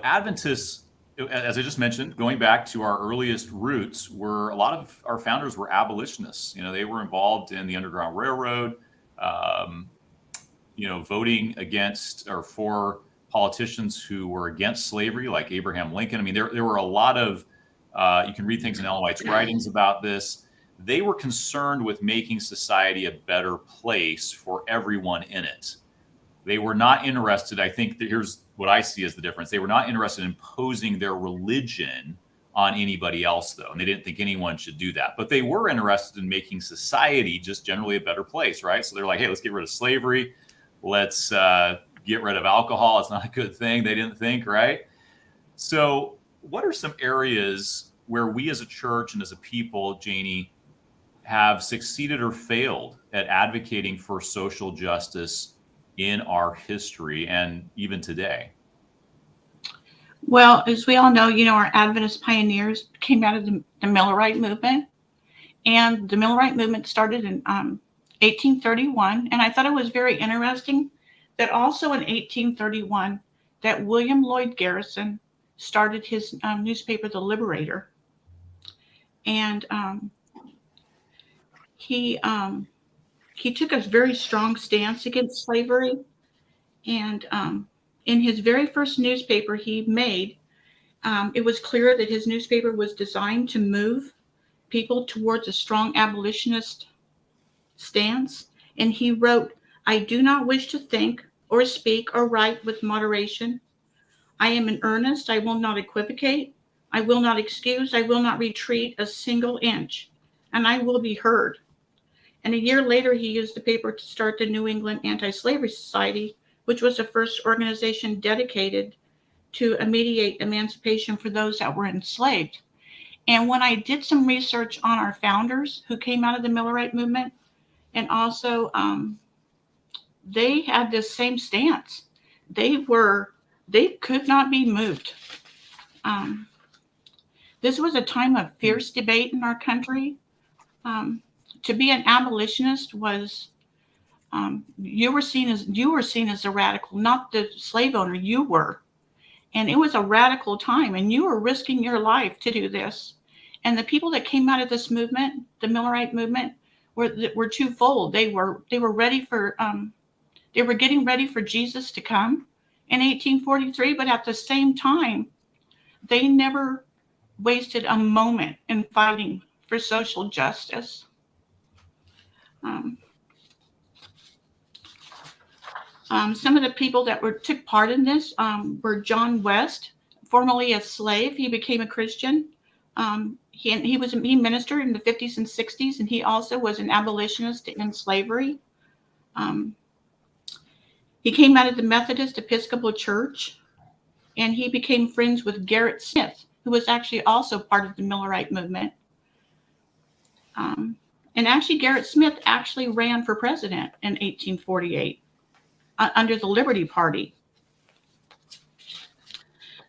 Adventists, as I just mentioned, going back to our earliest roots, a lot of our founders were abolitionists. They were involved in the Underground Railroad, voting against or for politicians who were against slavery, like Abraham Lincoln. I mean, there were a lot of, you can read things in Ellen White's writings about this. They were concerned with making society a better place for everyone in it. They were not interested, I think that here's what I see as the difference. They were not interested in imposing their religion on anybody else, though. And they didn't think anyone should do that. But they were interested in making society just generally a better place, right? So they're like, hey, let's get rid of slavery. Let's get rid of alcohol. It's not a good thing, they didn't think, right? So what are some areas where we as a church and as a people, Janie, have succeeded or failed at advocating for social justice in our history and even today? Well, as we all know, our Adventist pioneers came out of the Millerite movement, and the Millerite movement started in 1831. And I thought it was very interesting that also in 1831 that William Lloyd Garrison started his newspaper, The Liberator. And he took a very strong stance against slavery. And in his very first newspaper he made, it was clear that his newspaper was designed to move people towards a strong abolitionist stance. And he wrote, "I do not wish to think or speak or write with moderation. I am in earnest. I will not equivocate. I will not excuse. I will not retreat a single inch, and I will be heard." And a year later, he used the paper to start the New England Anti-Slavery Society, which was the first organization dedicated to immediate emancipation for those that were enslaved. And when I did some research on our founders who came out of the Millerite movement, and also they had this same stance. They could not be moved. This was a time of fierce debate in our country. To be an abolitionist was you were seen as a radical, not the slave owner. You were, and it was a radical time, and you were risking your life to do this. And the people that came out of this movement, the Millerite movement, were twofold. They were ready for they were getting ready for Jesus to come in 1843, but at the same time, they never wasted a moment in fighting for social justice. Some of the people that took part in this were John West, formerly a slave. He became a Christian. He ministered in the 50s and 60s, and he also was an abolitionist in slavery. He came out of the Methodist Episcopal Church, and he became friends with Garrett Smith, who was actually also part of the Millerite movement. And actually, Garrett Smith actually ran for president in 1848 under the Liberty Party.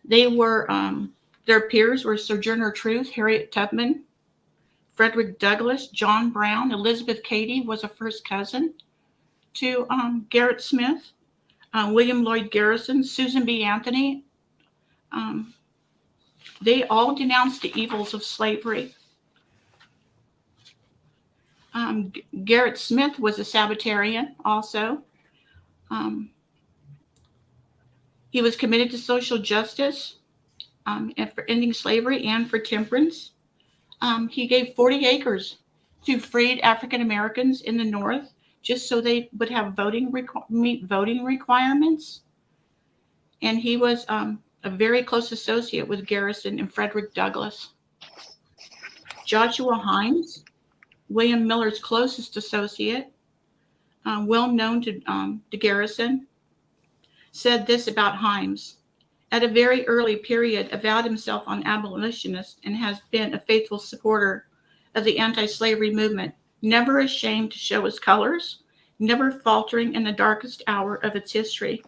They were, their peers were Sojourner Truth, Harriet Tubman, Frederick Douglass, John Brown. Elizabeth Cady was a first cousin to Garrett Smith, William Lloyd Garrison, Susan B. Anthony. They all denounced the evils of slavery. Garrett Smith was a Sabbatarian also. He was committed to social justice and for ending slavery and for temperance. He gave 40 acres to freed African Americans in the North just so they would have meet voting requirements. And he was a very close associate with Garrison and Frederick Douglass. Joshua Himes, William Miller's closest associate, well known to Garrison, said this about Himes. At a very early period, avowed himself an abolitionist and has been a faithful supporter of the anti-slavery movement, never ashamed to show his colors, never faltering in the darkest hour of its history.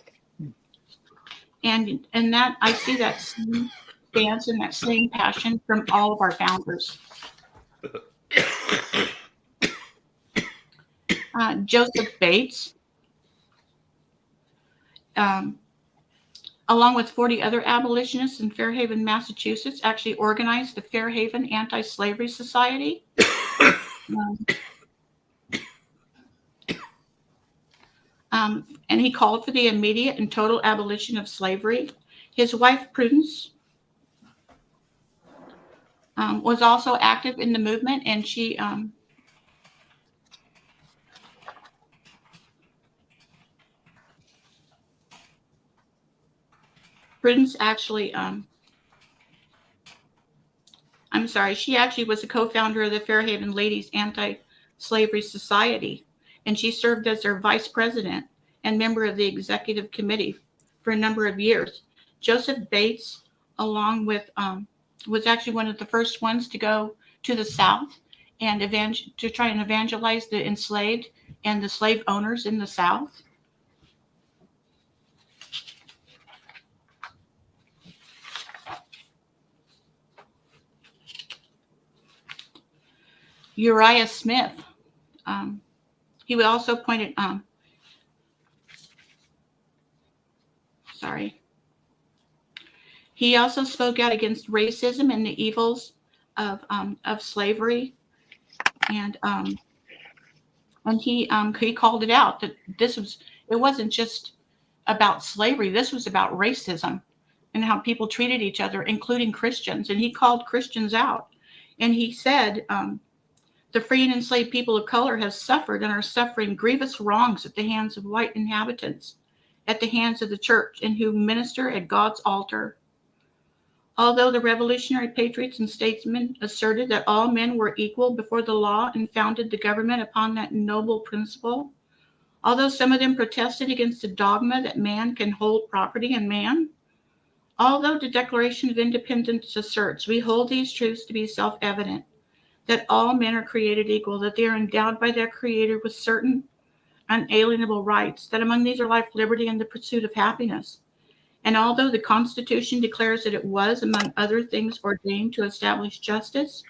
And that I see that same stance and that same passion from all of our founders. Joseph Bates, along with 40 other abolitionists in Fairhaven, Massachusetts, actually organized the Fairhaven Anti-Slavery Society. And he called for the immediate and total abolition of slavery. His wife, Prudence, was also active in the movement, and she Prudence actually, she actually was a co-founder of the Fairhaven Ladies Anti-Slavery Society, and she served as their vice president and member of the executive committee for a number of years. Joseph Bates, along with, was actually one of the first ones to go to the South and to try and evangelize the enslaved and the slave owners in the South. Uriah Smith, he would also pointed, he also spoke out against racism and the evils of slavery, and he called it out that it wasn't just about slavery. This was about racism and how people treated each other, including Christians. And he called Christians out, and he said, the free and enslaved people of color have suffered and are suffering grievous wrongs at the hands of white inhabitants, at the hands of the church, and who minister at God's altar. Although the revolutionary patriots and statesmen asserted that all men were equal before the law and founded the government upon that noble principle, although some of them protested against the dogma that man can hold property in man, although the Declaration of Independence asserts, we hold these truths to be self-evident, that all men are created equal, that they are endowed by their Creator with certain unalienable rights, that among these are life, liberty, and the pursuit of happiness. And although the Constitution declares that it was, among other things, ordained to establish justice,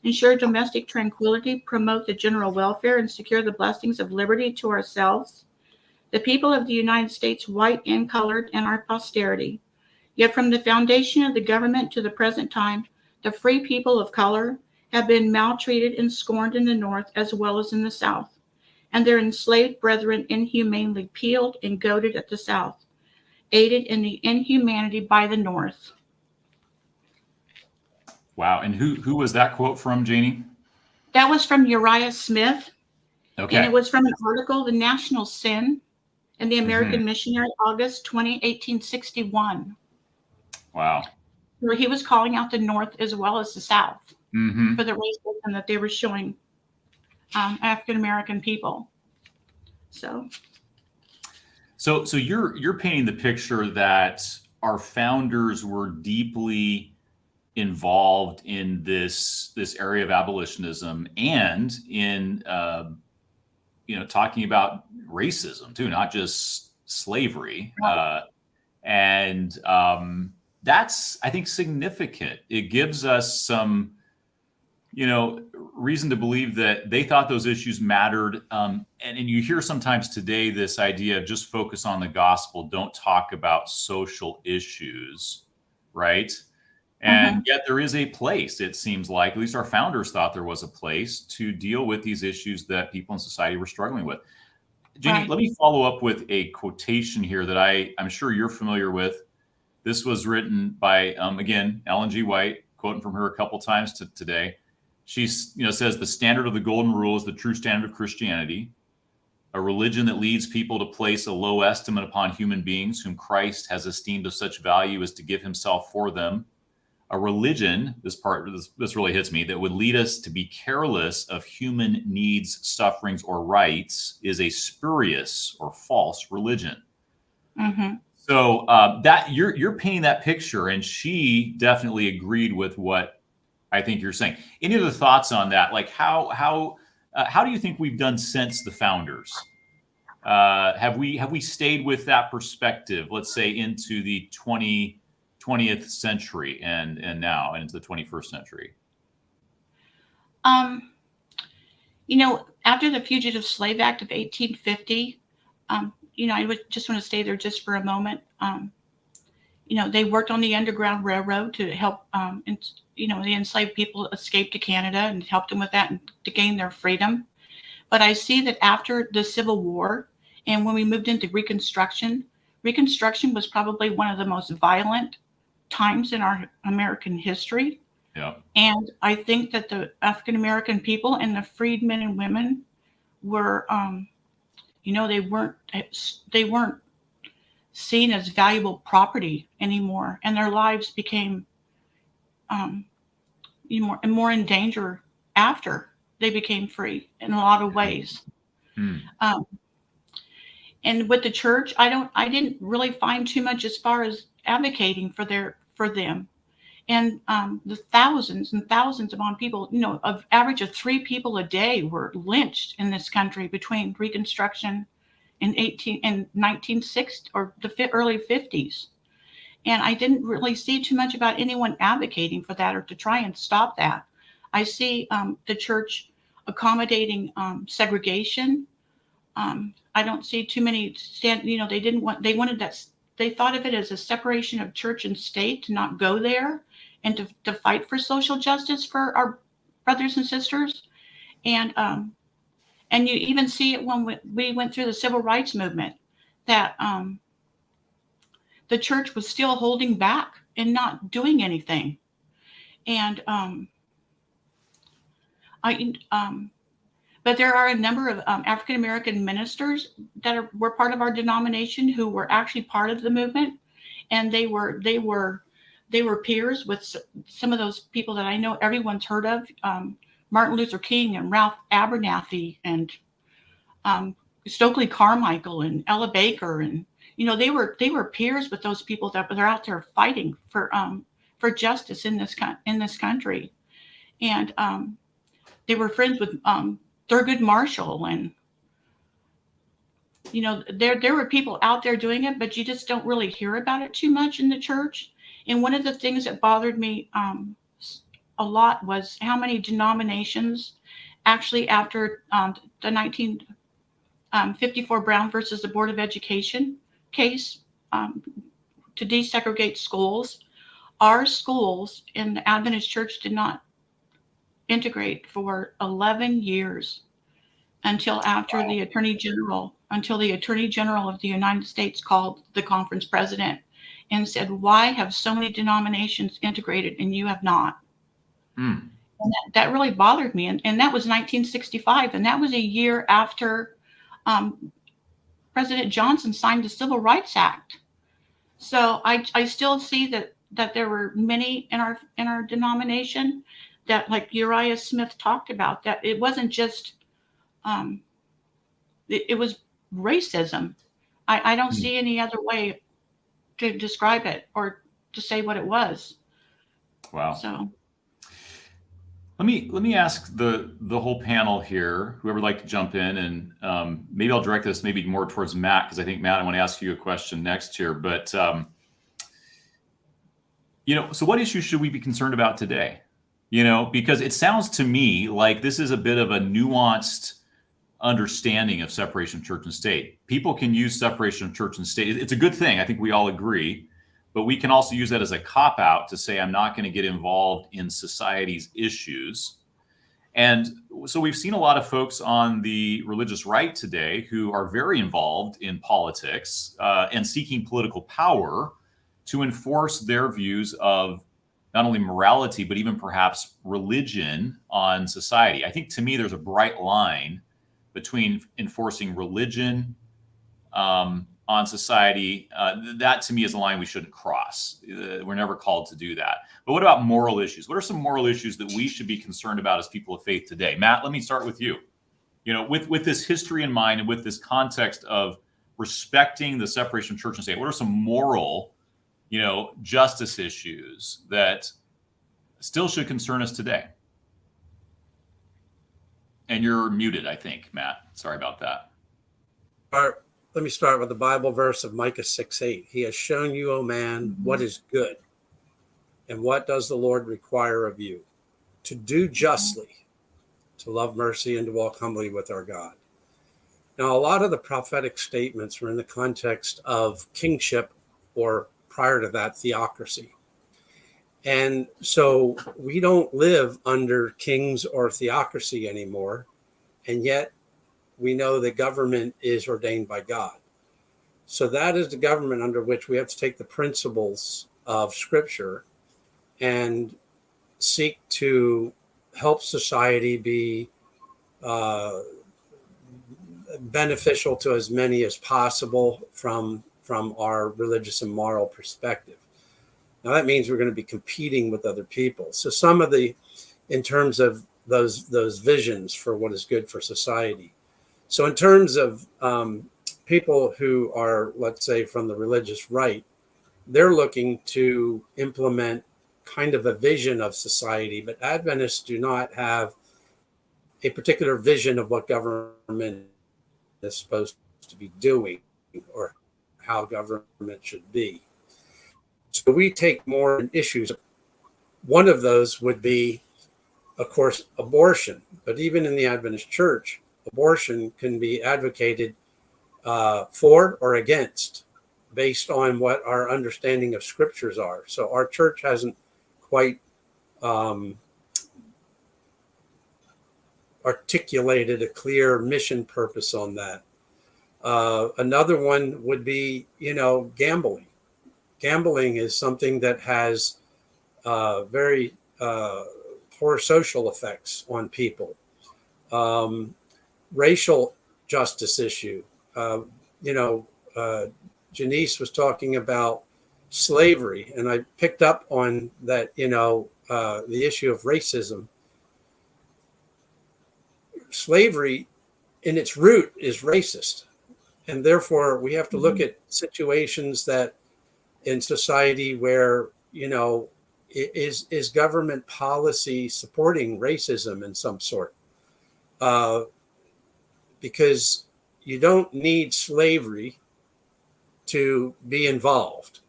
ensure domestic tranquility, promote the general welfare, and secure the blessings of liberty to ourselves, the people of the United States, white and colored, and our posterity, yet from the foundation of the government to the present time, the free people of color have been maltreated and scorned in the North as well as in the South, and their enslaved brethren inhumanely peeled and goaded at the South, aided in the inhumanity by the North. Wow. And who was that quote from, Janie? That was from Uriah Smith, Okay. and it was from an article, The National Sin in the American Missionary, August 20, 1861. Wow. Where he was calling out the North as well as the South Mm-hmm. for the racism that they were showing African-American people. So you're painting the picture that our founders were deeply involved in this area of abolitionism and in talking about racism too, not just slavery. And that's, I think, significant. It gives us some reason to believe that they thought those issues mattered. And you hear sometimes today this idea of just focus on the gospel, don't talk about social issues, right? And yet there is a place, it seems like, at least our founders thought there was a place to deal with these issues that people in society were struggling with. Jenny, let me follow up with a quotation here that I'm sure you're familiar with. This was written by, again, Ellen G. White, quoting from her a couple times today. She says, the standard of the golden rule is the true standard of Christianity, a religion that leads people to place a low estimate upon human beings whom Christ has esteemed of such value as to give himself for them. A religion, this really hits me, that would lead us to be careless of human needs, sufferings, or rights is a spurious or false religion. So that you're painting that picture, and she definitely agreed with what I think you're saying. Any other thoughts on that? Like how do you think we've done since the founders? Have we stayed with that perspective? Let's say into the 20th century and now and into the 21st century. After the Fugitive Slave Act of 1850, I would just want to stay there just for a moment. They worked on the Underground Railroad to help, the enslaved people escape to Canada and helped them with that and to gain their freedom. But I see that after the Civil War and when we moved into Reconstruction was probably one of the most violent times in our American history. Yeah. And I think that the African American people and the freed men and women were, they weren't seen as valuable property anymore, and their lives became more in danger after they became free in a lot of ways. And with the church, I didn't really find too much as far as advocating for them. And the thousands and thousands upon people, of average of 3 people a day were lynched in this country between Reconstruction in 1960 or the early 50s. And I didn't really see too much about anyone advocating for that or to try and stop that. I see the church accommodating segregation. I don't see too many they thought of it as a separation of church and state, to not go there and to fight for social justice for our brothers and sisters. And you even see it when we went through the civil rights movement, that the church was still holding back and not doing anything. And but there are a number of African American ministers that were part of our denomination who were actually part of the movement, and they were peers with some of those people that I know everyone's heard of, Martin Luther King and Ralph Abernathy and Stokely Carmichael and Ella Baker, and they were peers with those people that are out there fighting for justice in this country, and they were friends with Thurgood Marshall, and there were people out there doing it, but you just don't really hear about it too much in the church. And one of the things that bothered me a lot was how many denominations actually, after the 1954 Brown versus the Board of Education case to desegregate schools, our schools in the Adventist Church did not integrate for 11 years until after the Attorney General of the United States called the conference president and said, "Why have so many denominations integrated and you have not?" Mm. And that really bothered me. And that was 1965. And that was a year after President Johnson signed the Civil Rights Act. So I still see that there were many in our denomination that, like Uriah Smith talked about, that it wasn't just it was racism. I don't see any other way to describe it or to say what it was. Wow. So let me ask the whole panel here, whoever would like to jump in, and maybe I'll direct this maybe more towards Matt, because I think, Matt, I want to ask you a question next here. But so what issues should we be concerned about today? Because it sounds to me like this is a bit of a nuanced understanding of separation of church and state. People can use separation of church and state. It's a good thing. I think we all agree. But we can also use that as a cop-out to say, I'm not going to get involved in society's issues. And so we've seen a lot of folks on the religious right today who are very involved in politics and seeking political power to enforce their views of not only morality, but even perhaps religion on society. I think, to me, there's a bright line between enforcing religion on society. That, to me, is a line we shouldn't cross. We're never called to do that. But what about moral issues? What are some moral issues that we should be concerned about as people of faith today? Matt, let me start with you. With this history in mind and with this context of respecting the separation of church and state, what are some moral, justice issues that still should concern us today? And you're muted, I think, Matt. Sorry about that. Let me start with the Bible verse of Micah 6:8. He has shown you, O man, what is good. And what does the Lord require of you? To do justly, to love mercy, and to walk humbly with our God. Now, a lot of the prophetic statements were in the context of kingship, or prior to that, theocracy. And so we don't live under kings or theocracy anymore. And yet we know that government is ordained by God. So that is the government under which we have to take the principles of Scripture and seek to help society be beneficial to as many as possible from our religious and moral perspective. Now that means we're going to be competing with other people. So some of in terms of those visions for what is good for society. So in terms of people who are, let's say, from the religious right, they're looking to implement kind of a vision of society, but Adventists do not have a particular vision of what government is supposed to be doing or how government should be. So we take more issues. One of those would be, of course, abortion. But even in the Adventist Church, abortion can be advocated for or against based on what our understanding of scriptures are. So our church hasn't quite articulated a clear mission purpose on that. Another one would be, gambling. Gambling is something that has very poor social effects on people. Racial justice issue. Janice was talking about slavery, and I picked up on that, the issue of racism. Slavery in its root is racist. And therefore we have to look at situations that in society where, is government policy supporting racism in some sort? Because you don't need slavery to be involved.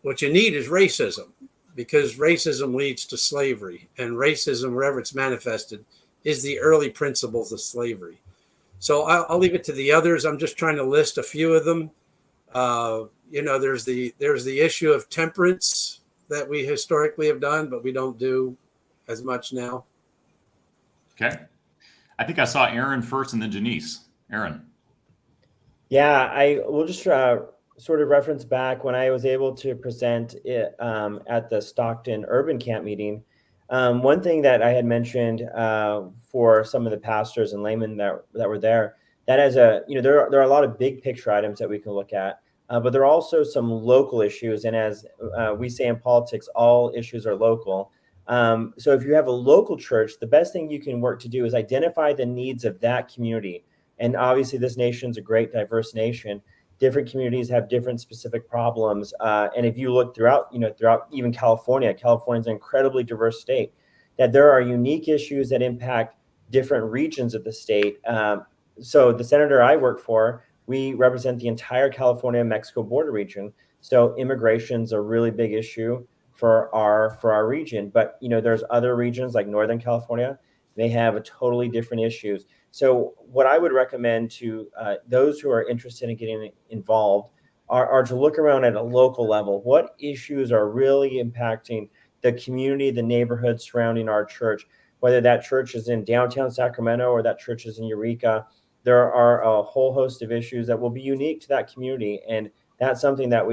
What you need is racism, because racism leads to slavery, and racism, wherever it's manifested, is the early principles of slavery. So I'll leave it to the others. I'm just trying to list a few of them. There's the issue of temperance that we historically have done, but we don't do as much now. Okay. I think I saw Aaron first and then Janice. Aaron. Yeah, I will just sort of reference back when I was able to present it, at the Stockton Urban Camp meeting. One thing that I had mentioned for some of the pastors and laymen that were there, that as there are a lot of big picture items that we can look at, but there are also some local issues. And as we say in politics, all issues are local. So if you have a local church, the best thing you can work to do is identify the needs of that community. And obviously, this nation's a great, diverse nation. Different communities have different specific problems. And if you look throughout even California, California's an incredibly diverse state, that there are unique issues that impact different regions of the state. So the senator I work for, we represent the entire California and Mexico border region. So immigration's a really big issue for our region. But there's other regions like Northern California, they have a totally different issues. So what I would recommend to those who are interested in getting involved are to look around at a local level. What issues are really impacting the community, the neighborhood surrounding our church, whether that church is in downtown Sacramento or that church is in Eureka. There are a whole host of issues that will be unique to that community. And that's something that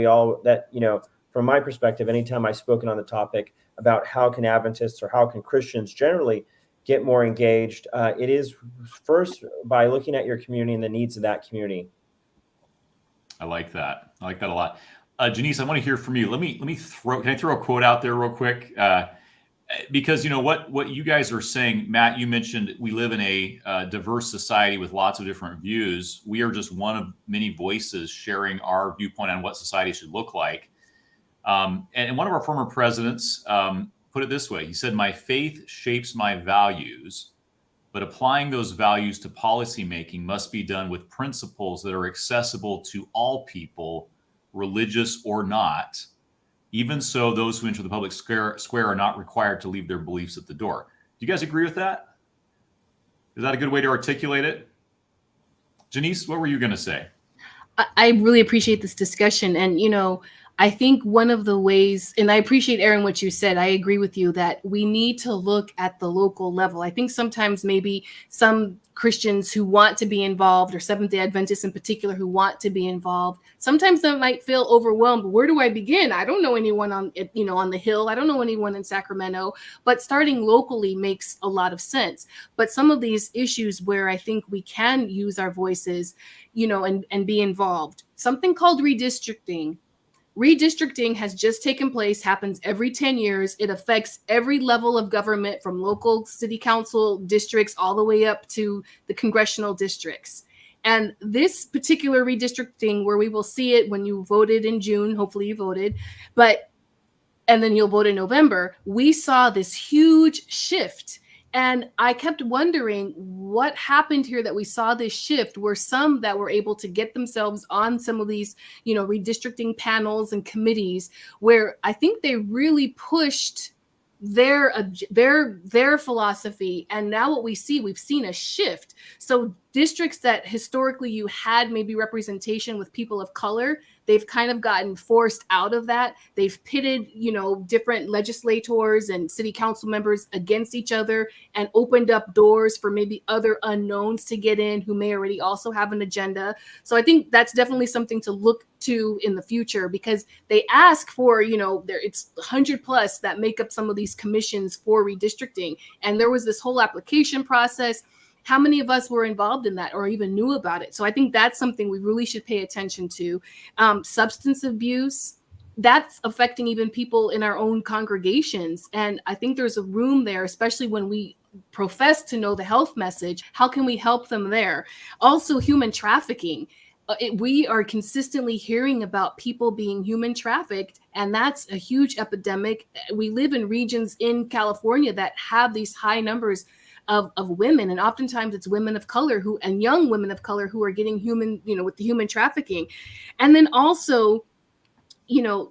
from my perspective, anytime I've spoken on the topic about how can Adventists or how can Christians generally get more engaged, it is first by looking at your community and the needs of that community. I like that. I like that a lot. Janice, I want to hear from you. Can I throw a quote out there real quick? Because what you guys are saying, Matt, you mentioned we live in a diverse society with lots of different views. We are just one of many voices sharing our viewpoint on what society should look like. And one of our former presidents put it this way. He said, "My faith shapes my values, but applying those values to policymaking must be done with principles that are accessible to all people, religious or not. Even so, those who enter the public square are not required to leave their beliefs at the door." Do you guys agree with that? Is that a good way to articulate it? Janice, what were you going to say? I really appreciate this discussion. And, I think one of the ways, and I appreciate, Aaron, what you said. I agree with you that we need to look at the local level. I think sometimes maybe some Christians who want to be involved, or Seventh-day Adventists in particular who want to be involved, sometimes they might feel overwhelmed. Where do I begin? I don't know anyone on the Hill. I don't know anyone in Sacramento. But starting locally makes a lot of sense. But some of these issues where I think we can use our voices, and be involved. Something called redistricting. Redistricting has just taken place, happens every 10 years. It affects every level of government, from local city council districts all the way up to the congressional districts. And this particular redistricting, where we will see it when you voted in June, hopefully you voted, and then you'll vote in November, we saw this huge shift. And I kept wondering what happened here that we saw this shift, where some that were able to get themselves on some of these, redistricting panels and committees, where I think they really pushed their philosophy. And now what we've seen a shift. So districts that historically you had maybe representation with people of color, they've kind of gotten forced out of that. They've pitted, different legislators and city council members against each other and opened up doors for maybe other unknowns to get in who may already also have an agenda. So I think that's definitely something to look to in the future, because they ask for, it's 100 plus that make up some of these commissions for redistricting. And there was this whole application process. How many of us were involved in that or even knew about it? So I think that's something we really should pay attention to. Substance abuse, that's affecting even people in our own congregations. And I think there's a room there, especially when we profess to know the health message. How can we help them there? Also, human trafficking. We are consistently hearing about people being human trafficked, and that's a huge epidemic. We live in regions in California that have these high numbers of women, and oftentimes it's women of color and young women of color who are getting with the human trafficking. And then also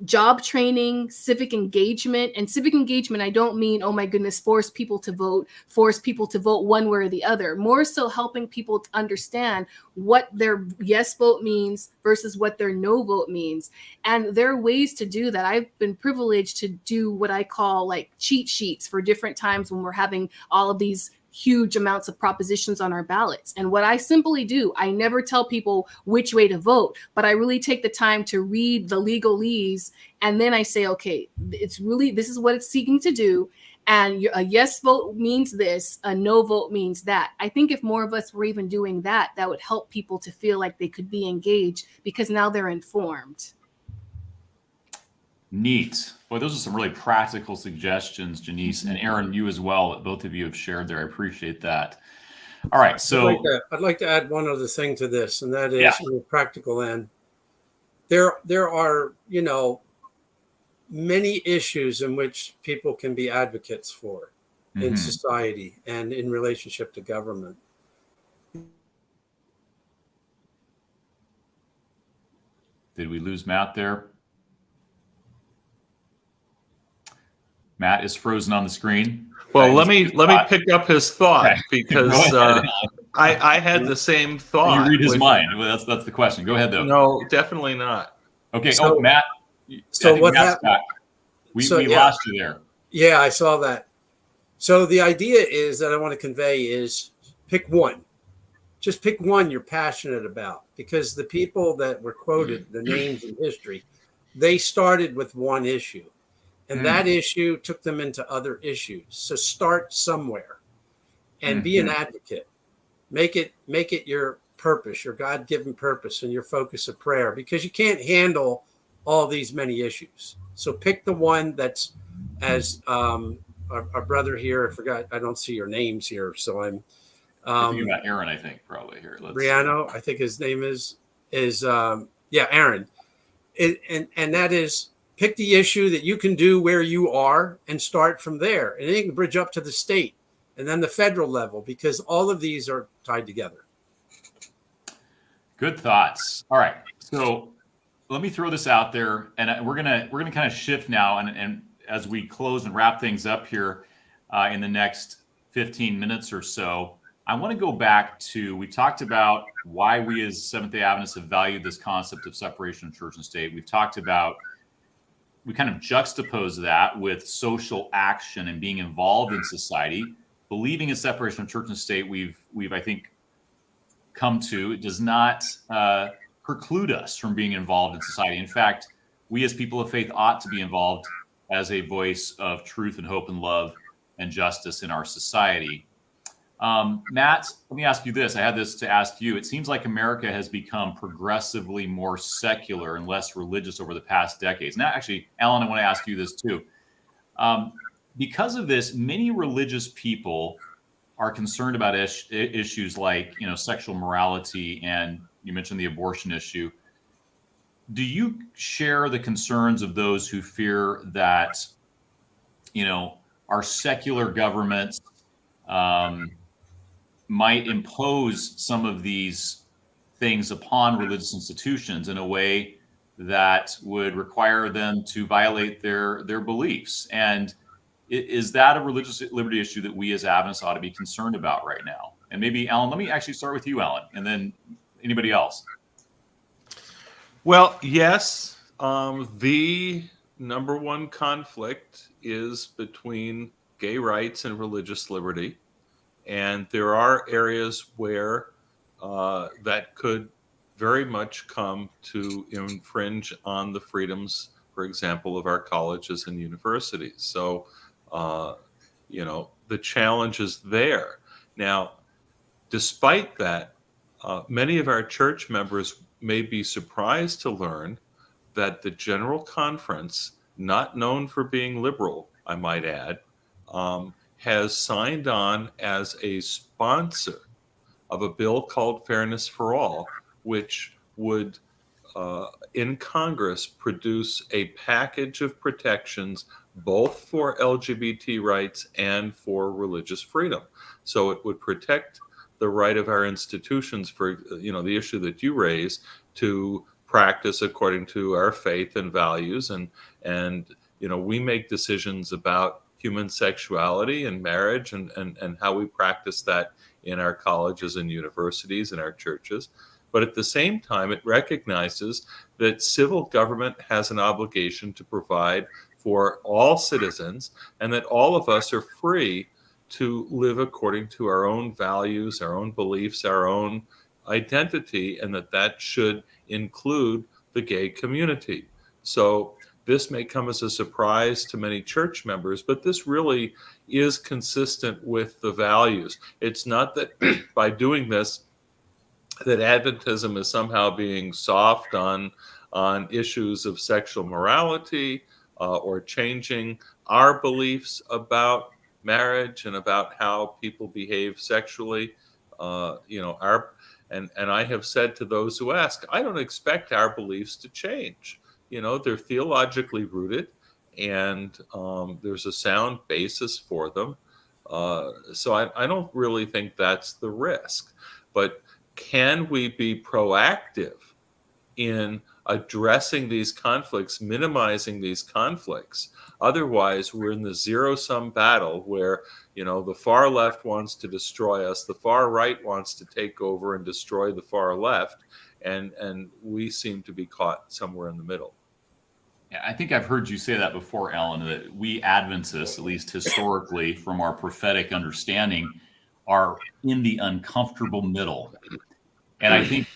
job training, civic engagement. And civic engagement, I don't mean, oh my goodness, force people to vote one way or the other. More so helping people to understand what their yes vote means versus what their no vote means. And there are ways to do that. I've been privileged to do what I call like cheat sheets for different times when we're having all of these huge amounts of propositions on our ballots. And what I simply do, I never tell people which way to vote, but I really take the time to read the legalese. And then I say, okay, this is what it's seeking to do. And a yes vote means this, a no vote means that. I think if more of us were even doing that, that would help people to feel like they could be engaged because now they're informed. Neat. Well, those are some really practical suggestions, Janice, and Aaron, you as well. Both of you have shared there. I appreciate that. All right. So I'd like to add one other thing to this, and that is on the practical end. There are, many issues in which people can be advocates for in society and in relationship to government. Did we lose Matt there? Matt is frozen on the screen. Well, let me pick up his thought because I had the same thought. You read his mind. Well, that's the question. Go ahead, though. No, definitely not. Okay. So, Matt. So what happened? We lost you there. Yeah, I saw that. So the idea is that I want to convey is pick one. Just pick one you're passionate about, because the people that were quoted, the names in history, they started with one issue. And that issue took them into other issues. So start somewhere and be an advocate. Make it your purpose, your God-given purpose and your focus of prayer, because you can't handle all these many issues. So pick the one that's, as our brother here, I don't see your names here. So I'm thinking about Aaron, I think, probably here. Briano, I think his name is Aaron. And that is, pick the issue that you can do where you are and start from there. And then you can bridge up to the state and then the federal level, because all of these are tied together. Good thoughts. All right. So let me throw this out there, and we're gonna kind of shift now. And as we close and wrap things up here in the next 15 minutes or so, I want to go back to, we talked about why we as Seventh-day Adventists have valued this concept of separation of church and state. We've talked about, we kind of juxtapose that with social action and being involved in society. Believing in separation of church and state, we've I think come to, it does not preclude us from being involved in society. In fact, we as people of faith ought to be involved as a voice of truth and hope and love and justice in our society. Matt, let me ask you this. I had this to ask you. It seems like America has become progressively more secular and less religious over the past decades. Now, actually, Alan, I want to ask you this too. Because of this, many religious people are concerned about issues like, sexual morality, and you mentioned the abortion issue. Do you share the concerns of those who fear that, our secular governments might impose some of these things upon religious institutions in a way that would require them to violate their beliefs? And is that a religious liberty issue that we as Adventists ought to be concerned about right now? And maybe, Alan, let me actually start with you, Alan, and then anybody else. Well, yes. The number one conflict is between gay rights and religious liberty. And there are areas where that could very much come to infringe on the freedoms, for example, of our colleges and universities. So, the challenge is there. Now, despite that, many of our church members may be surprised to learn that the General Conference, not known for being liberal, I might add, has signed on as a sponsor of a bill called Fairness for All, which would, in Congress, produce a package of protections both for LGBT rights and for religious freedom. So it would protect the right of our institutions for, the issue that you raise, to practice according to our faith and values, and we make decisions about human sexuality and marriage and how we practice that in our colleges and universities and our churches. But at the same time, it recognizes that civil government has an obligation to provide for all citizens, and that all of us are free to live according to our own values, our own beliefs, our own identity, and that should include the gay community. So this may come as a surprise to many church members, but this really is consistent with the values. It's not that by doing this that Adventism is somehow being soft on issues of sexual morality or changing our beliefs about marriage and about how people behave sexually. And I have said to those who ask, I don't expect our beliefs to change. They're theologically rooted, and there's a sound basis for them. So I don't really think that's the risk. But can we be proactive in addressing these conflicts, minimizing these conflicts? Otherwise, we're in the zero-sum battle where, the far left wants to destroy us, the far right wants to take over and destroy the far left, and we seem to be caught somewhere in the middle. Yeah, I think I've heard you say that before, Alan, that we Adventists, at least historically, from our prophetic understanding, are in the uncomfortable middle. And I think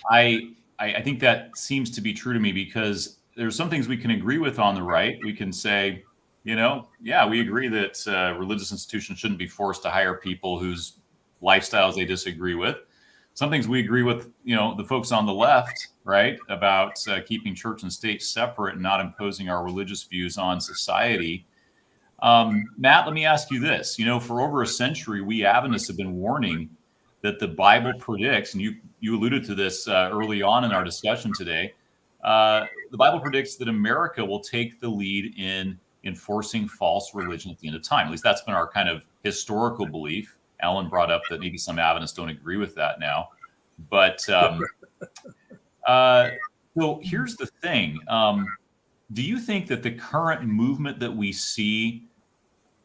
I think that seems to be true to me, because there's some things we can agree with on the right. We can say, yeah, we agree that religious institutions shouldn't be forced to hire people whose lifestyles they disagree with. Some things we agree with, the folks on the left, right, about keeping church and state separate and not imposing our religious views on society. Matt, let me ask you this. For over a century, we Adventists have been warning that the Bible predicts, and you alluded to this early on in our discussion today, the Bible predicts that America will take the lead in enforcing false religion at the end of time. At least that's been our kind of historical belief. Alan brought up that maybe some Adventists don't agree with that now. But so here's the thing. Do you think that the current movement that we see,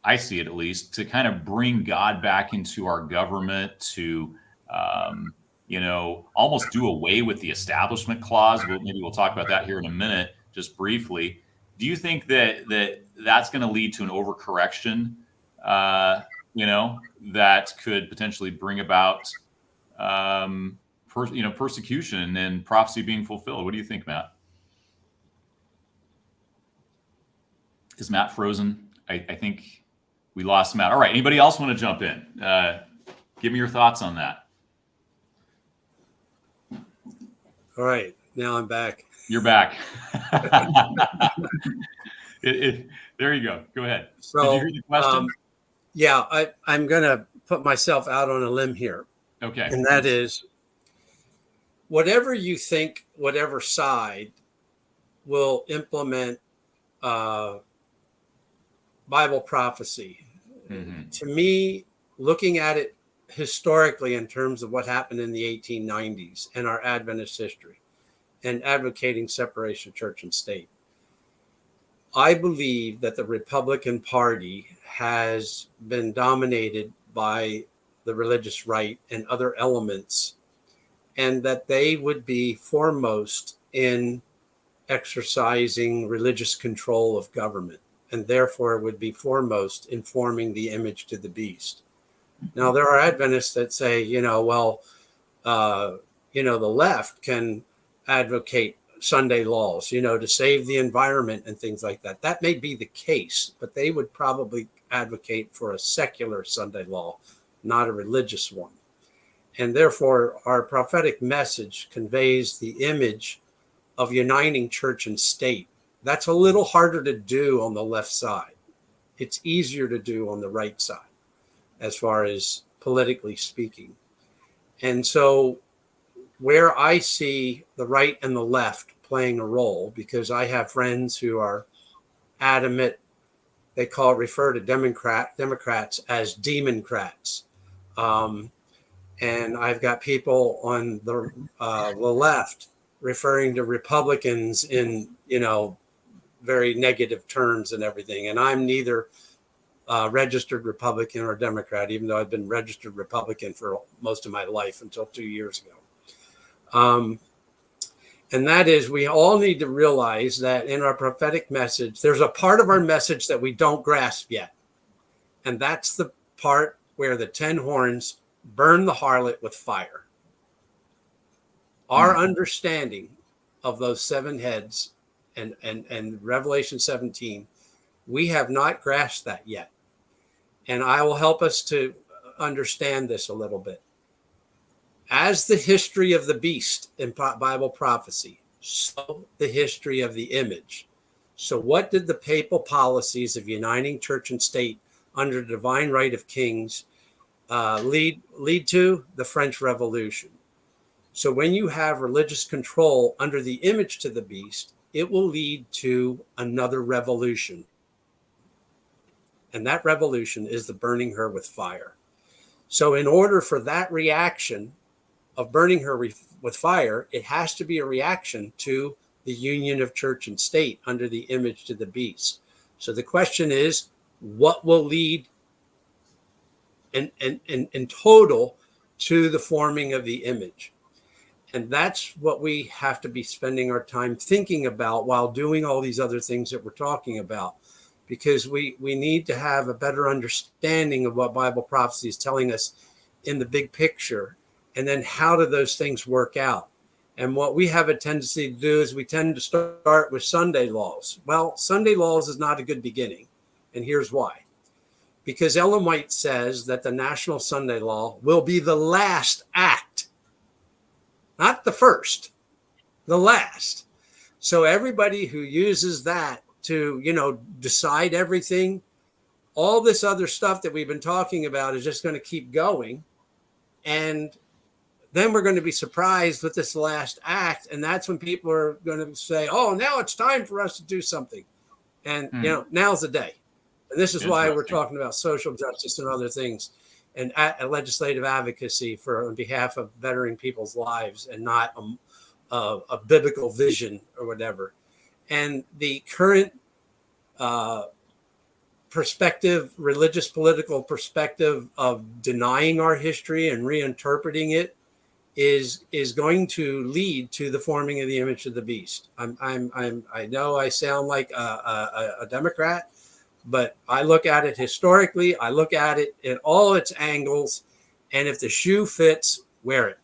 I see it at least, to kind of bring God back into our government, to almost do away with the Establishment Clause? Maybe we'll talk about that here in a minute, just briefly. Do you think that that's going to lead to an overcorrection, that could potentially bring about, persecution and prophecy being fulfilled? What do you think, Matt? Is Matt frozen? I think we lost Matt. All right. Anybody else want to jump in? Give me your thoughts on that. All right. Now I'm back. You're back. There you go. Go ahead. So, did you hear the question? Yeah, I'm going to put myself out on a limb here. Okay. And that is, whatever you think, whatever side will implement Bible prophecy. Mm-hmm. To me, looking at it historically in terms of what happened in the 1890s and our Adventist history and advocating separation of church and state, I believe that the Republican Party has been dominated by the religious right and other elements, and that they would be foremost in exercising religious control of government, and therefore would be foremost in forming the image to the beast. Now, there are Adventists that say, the left can advocate Sunday laws, to save the environment and things like that. That may be the case, but they would probably advocate for a secular Sunday law, not a religious one. And therefore, our prophetic message conveys the image of uniting church and state. That's a little harder to do on the left side. It's easier to do on the right side, as far as politically speaking. And so where I see the right and the left playing a role, because I have friends who are adamant, they refer to Democrats as Democrats. And I've got people on the left referring to Republicans in, very negative terms and everything. And I'm neither registered Republican or Democrat, even though I've been registered Republican for most of my life until 2 years ago. And that is, we all need to realize that in our prophetic message, there's a part of our message that we don't grasp yet. And that's the part where the 10 horns burn the harlot with fire. Our understanding of those 7 heads and Revelation 17, we have not grasped that yet. And I will help us to understand this a little bit. As the history of the beast in Bible prophecy, so the history of the image. So what did the papal policies of uniting church and state under the divine right of kings lead to? The French Revolution. So when you have religious control under the image to the beast, it will lead to another revolution. And that revolution is the burning her with fire. So in order for that reaction of burning her with fire, it has to be a reaction to the union of church and state under the image to the beast. So the question is, what will lead in total to the forming of the image? And that's what we have to be spending our time thinking about while doing all these other things that we're talking about, because we need to have a better understanding of what Bible prophecy is telling us in the big picture. And then how do those things work out? And what we have a tendency to do is we tend to start with Sunday laws. Well, Sunday laws is not a good beginning. And here's why. Because Ellen White says that the National Sunday Law will be the last act. Not the first, the last. So everybody who uses that to, decide everything, all this other stuff that we've been talking about is just going to keep going. And then we're going to be surprised with this last act. And that's when people are going to say, oh, now it's time for us to do something. And, now's the day. And this is why we're talking about social justice and other things and legislative advocacy on behalf of bettering people's lives and not a biblical vision or whatever. And the current perspective, religious political perspective of denying our history and reinterpreting it is going to lead to the forming of the image of the beast. I know I sound like a Democrat, but I look at it historically. I look at it in all its angles, and if the shoe fits, wear it.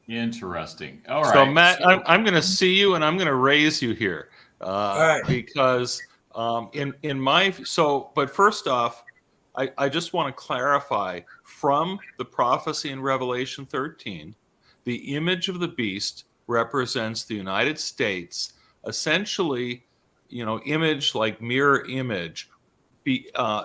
Interesting. All right. So Matt, I'm going to see you, and I'm going to raise you here, right. because but first off, I just want to clarify from the prophecy in Revelation 13, the image of the beast represents the United States, essentially, image like mirror image,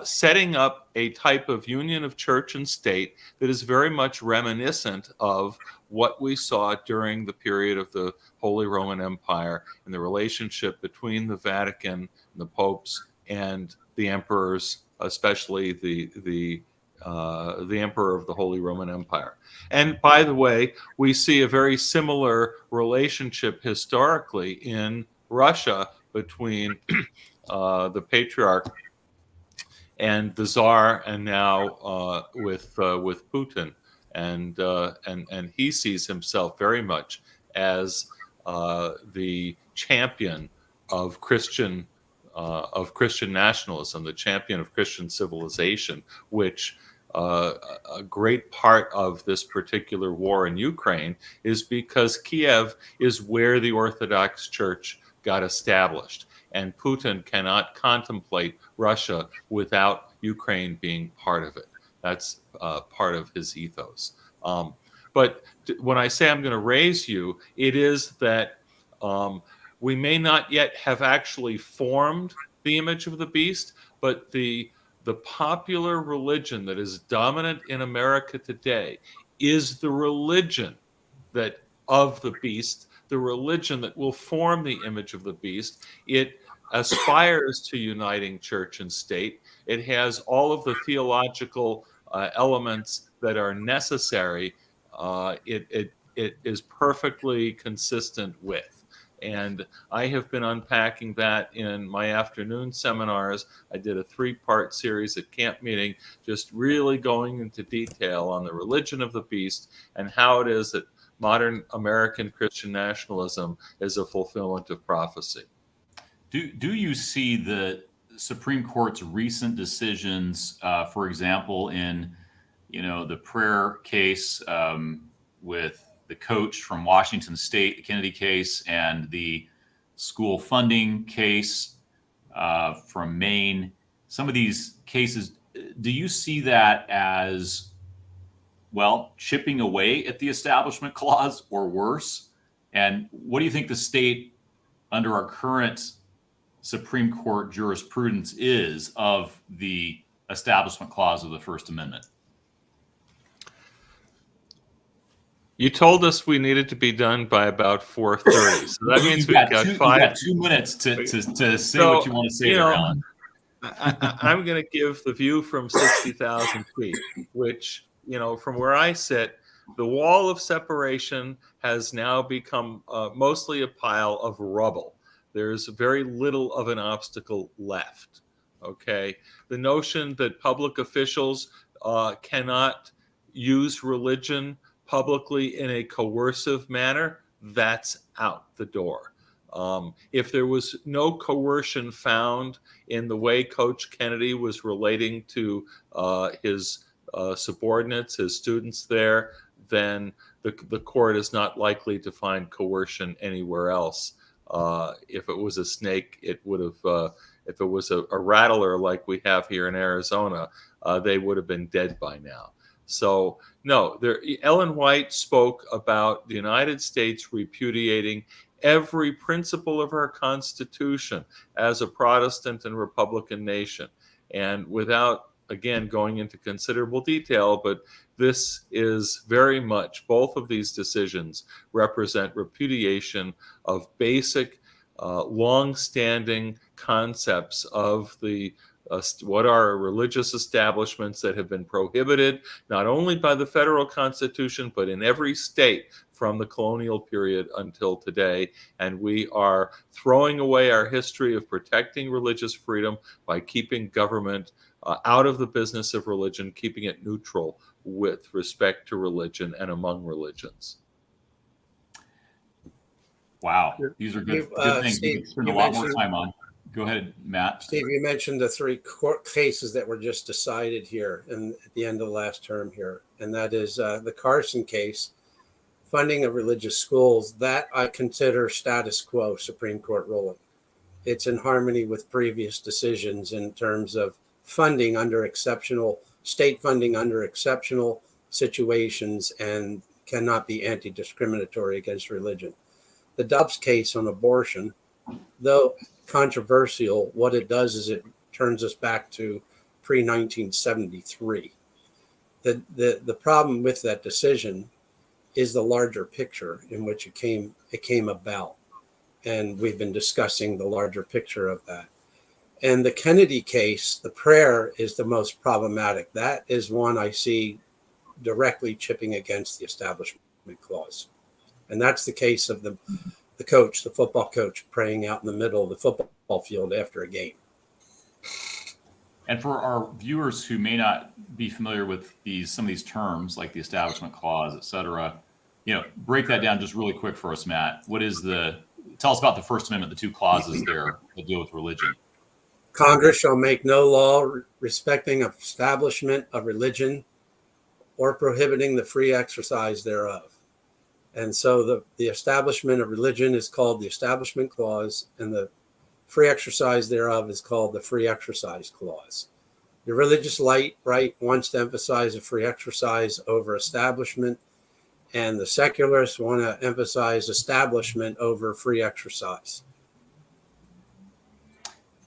setting up a type of union of church and state that is very much reminiscent of what we saw during the period of the Holy Roman Empire and the relationship between the Vatican and the popes and the emperors, especially the emperor of the Holy Roman Empire. And by the way, we see a very similar relationship historically in Russia between the patriarch and the Tsar, and now with Putin, and he sees himself very much as the champion of Christian nationalism, the champion of Christian civilization, which a great part of this particular war in Ukraine is because Kiev is where the Orthodox Church got established. And Putin cannot contemplate Russia without Ukraine being part of it. That's part of his ethos. But when I say I'm going to raise you, it is that we may not yet have actually formed the image of the beast, but the popular religion that is dominant in America today is the religion that of the beast, the religion that will form the image of the beast. It aspires to uniting church and state. It has all of the theological elements that are necessary. It it is perfectly consistent with. And I have been unpacking that in my afternoon seminars. I did a 3-part series at camp meeting, just really going into detail on the religion of the beast and how it is that modern American Christian nationalism is a fulfillment of prophecy. Do you see the Supreme Court's recent decisions, for example, in the prayer case with the coach from Washington State, the Kennedy case, and the school funding case from Maine? Some of these cases, do you see that as, well, chipping away at the Establishment Clause or worse? And what do you think the state, under our current Supreme Court jurisprudence, is of the Establishment Clause of the First Amendment? You told us we needed to be done by about 4:30, so that means we've got 5. You've got 2 minutes to say what you want to say there, Alan. I'm going to give the view from 60,000 feet, which, from where I sit, the wall of separation has now become mostly a pile of rubble. There's very little of an obstacle left. Okay, the notion that public officials cannot use religion publicly in a coercive manner, that's out the door. If there was no coercion found in the way Coach Kennedy was relating to his subordinates, his students there, then the court is not likely to find coercion anywhere else. If it was a snake, it would have, if it was a rattler like we have here in Arizona, they would have been dead by now. So no, Ellen White spoke about the United States repudiating every principle of our Constitution as a Protestant and Republican nation. And without, again, going into considerable detail, but this is very much, both of these decisions represent repudiation of basic, long-standing concepts of the what are religious establishments that have been prohibited not only by the federal Constitution, but in every state from the colonial period until today. And we are throwing away our history of protecting religious freedom by keeping government out of the business of religion, keeping it neutral with respect to religion and among religions. Wow, these are good things. Steve, we can spend a lot more time on. Go ahead, Matt. Steve, you mentioned the 3 court cases that were just decided here at the end of the last term here, and that is the Carson case, funding of religious schools. That I consider status quo Supreme Court ruling. It's in harmony with previous decisions in terms of funding under exceptional, state funding under exceptional situations, and cannot be anti-discriminatory against religion. The Dobbs case on abortion, though controversial, what it does is it turns us back to pre-1973. The problem with that decision is the larger picture in which it came about, and we've been discussing the larger picture of that. And the Kennedy case, the prayer is the most problematic. That is one I see directly chipping against the Establishment Clause. And that's the case of the coach, the football coach, praying out in the middle of the football field after a game. And for our viewers who may not be familiar with some of these terms, like the Establishment Clause, et cetera, break that down just really quick for us, Matt. Tell us about the First Amendment, the 2 clauses there that deal with religion. Congress shall make no law respecting establishment of religion or prohibiting the free exercise thereof. And so the establishment of religion is called the Establishment Clause, and the free exercise thereof is called the Free Exercise Clause. The religious right wants to emphasize a free exercise over establishment, and the secularists want to emphasize establishment over free exercise.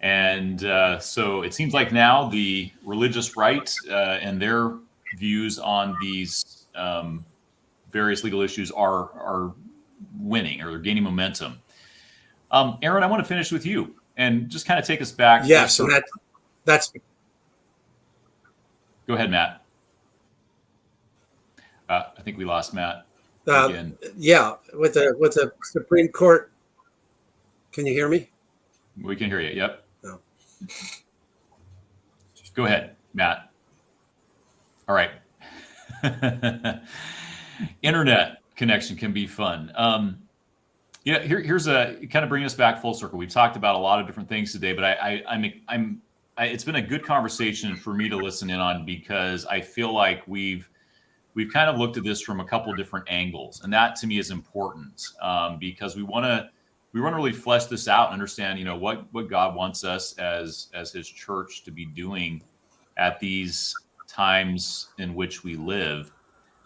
And so it seems like now the religious right and their views on these various legal issues are winning, or they're gaining momentum. Aaron, I want to finish with you and just kind of take us back. Yes, and that's. Go ahead, Matt. I think we lost Matt. again. Yeah, with the Supreme Court. Can you hear me? We can hear you. Yep. No. Go ahead, Matt. All right. Internet connection can be fun. Here's a kind of bringing us back full circle. We've talked about a lot of different things today, but it's been a good conversation for me to listen in on, because I feel like we've kind of looked at this from a couple different angles, and that to me is important, because we want to really flesh this out and understand, what God wants us as His church to be doing at these times in which we live.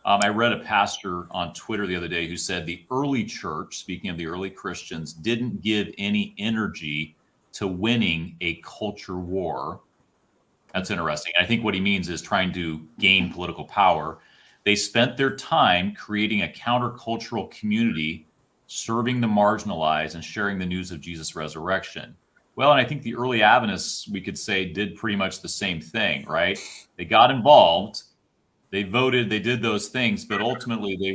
I read a pastor on Twitter the other day who said the early church, speaking of the early Christians, didn't give any energy to winning a culture war. That's interesting. I think what he means is trying to gain political power. They spent their time creating a countercultural community, serving the marginalized and sharing the news of Jesus' resurrection. Well, and I think the early Adventists, we could say, did pretty much the same thing, right? They got involved, they voted, they did those things, but ultimately they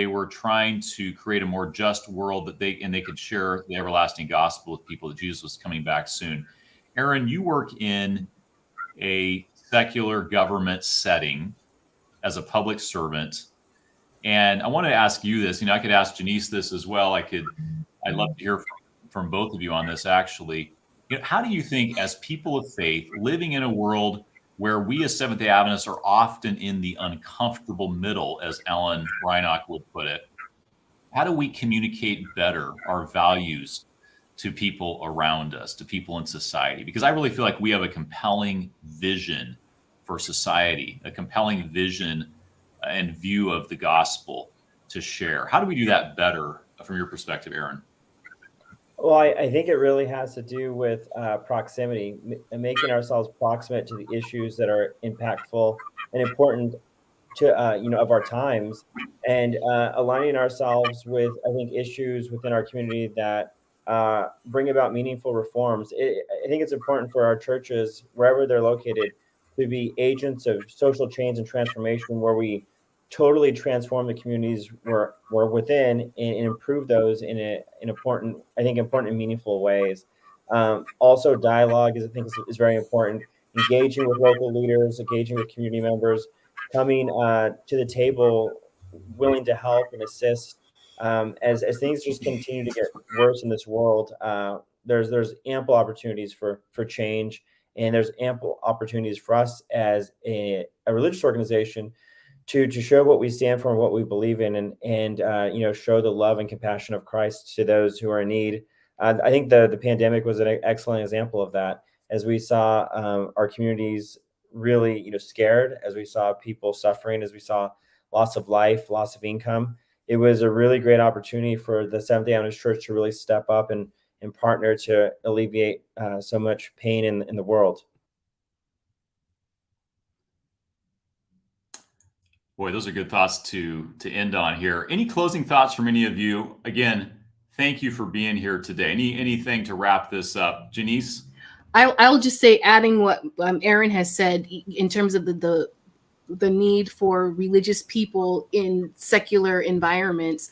were trying to create a more just world that they could share the everlasting gospel with people, that Jesus was coming back soon. Aaron, you work in a secular government setting as a public servant, and I wanted to ask you this. I could ask Janice this as well. I'd love to hear from both of you on this, actually. How do you think, as people of faith living in a world where we as Seventh-day Adventists are often in the uncomfortable middle, as Ellen Reinach would put it, how do we communicate better our values to people around us, to people in society? Because I really feel like we have a compelling vision for society, a compelling vision and view of the gospel to share. How do we do that better from your perspective, Aaron? Well, I think it really has to do with proximity, making ourselves proximate to the issues that are impactful and important to of our times, and aligning ourselves with, I think, issues within our community that bring about meaningful reforms. I think it's important for our churches, wherever they're located, to be agents of social change and transformation, where we totally transform the communities we're within and improve those in important and meaningful ways. Also, dialogue is very important. Engaging with local leaders, engaging with community members, coming to the table, willing to help and assist. As things just continue to get worse in this world, there's ample opportunities for change, and there's ample opportunities for us as a religious organization to show what we stand for and what we believe in, and show the love and compassion of Christ to those who are in need. I think the pandemic was an excellent example of that, as we saw our communities really scared, as we saw people suffering, as we saw loss of life, loss of income. It was a really great opportunity for the Seventh-day Adventist Church to really step up and partner to alleviate so much pain in the world. Boy, those are good thoughts to end on here. Any closing thoughts from any of you? Again, thank you for being here today. Anything to wrap this up? Janice? I'll just say, adding what Aaron has said in terms of the need for religious people in secular environments.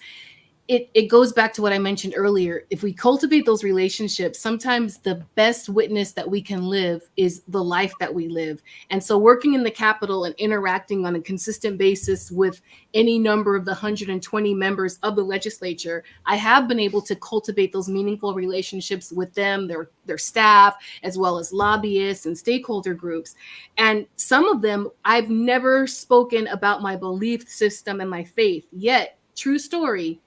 It goes back to what I mentioned earlier. If we cultivate those relationships, sometimes the best witness that we can live is the life that we live. And so working in the Capitol and interacting on a consistent basis with any number of the 120 members of the legislature, I have been able to cultivate those meaningful relationships with them, their staff, as well as lobbyists and stakeholder groups. And some of them, I've never spoken about my belief system and my faith, yet, true story,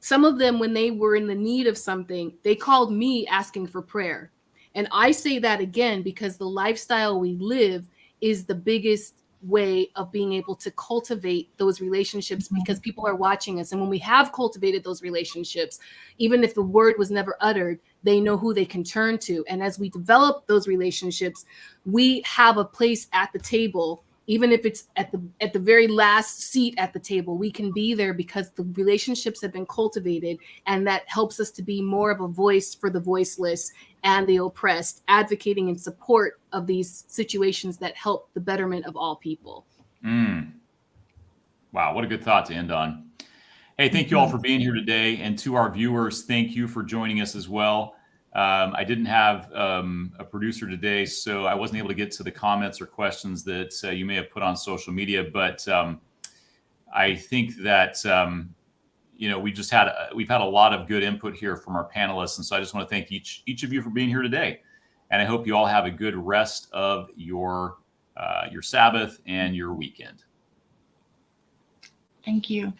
some of them, when they were in the need of something, they called me asking for prayer. And I say that again because the lifestyle we live is the biggest way of being able to cultivate those relationships, because people are watching us. And when we have cultivated those relationships, even if the word was never uttered, they know who they can turn to. And as we develop those relationships, we have a place at the table. Even if it's at the very last seat at the table, we can be there because the relationships have been cultivated, and that helps us to be more of a voice for the voiceless and the oppressed, advocating in support of these situations that help the betterment of all people. Wow, what a good thought to end on. Hey, thank you all for being here today. And to our viewers, thank you for joining us as well. I didn't have a producer today, so I wasn't able to get to the comments or questions that you may have put on social media. But I think that we've had a lot of good input here from our panelists, and so I just want to thank each of you for being here today. And I hope you all have a good rest of your Sabbath and your weekend. Thank you.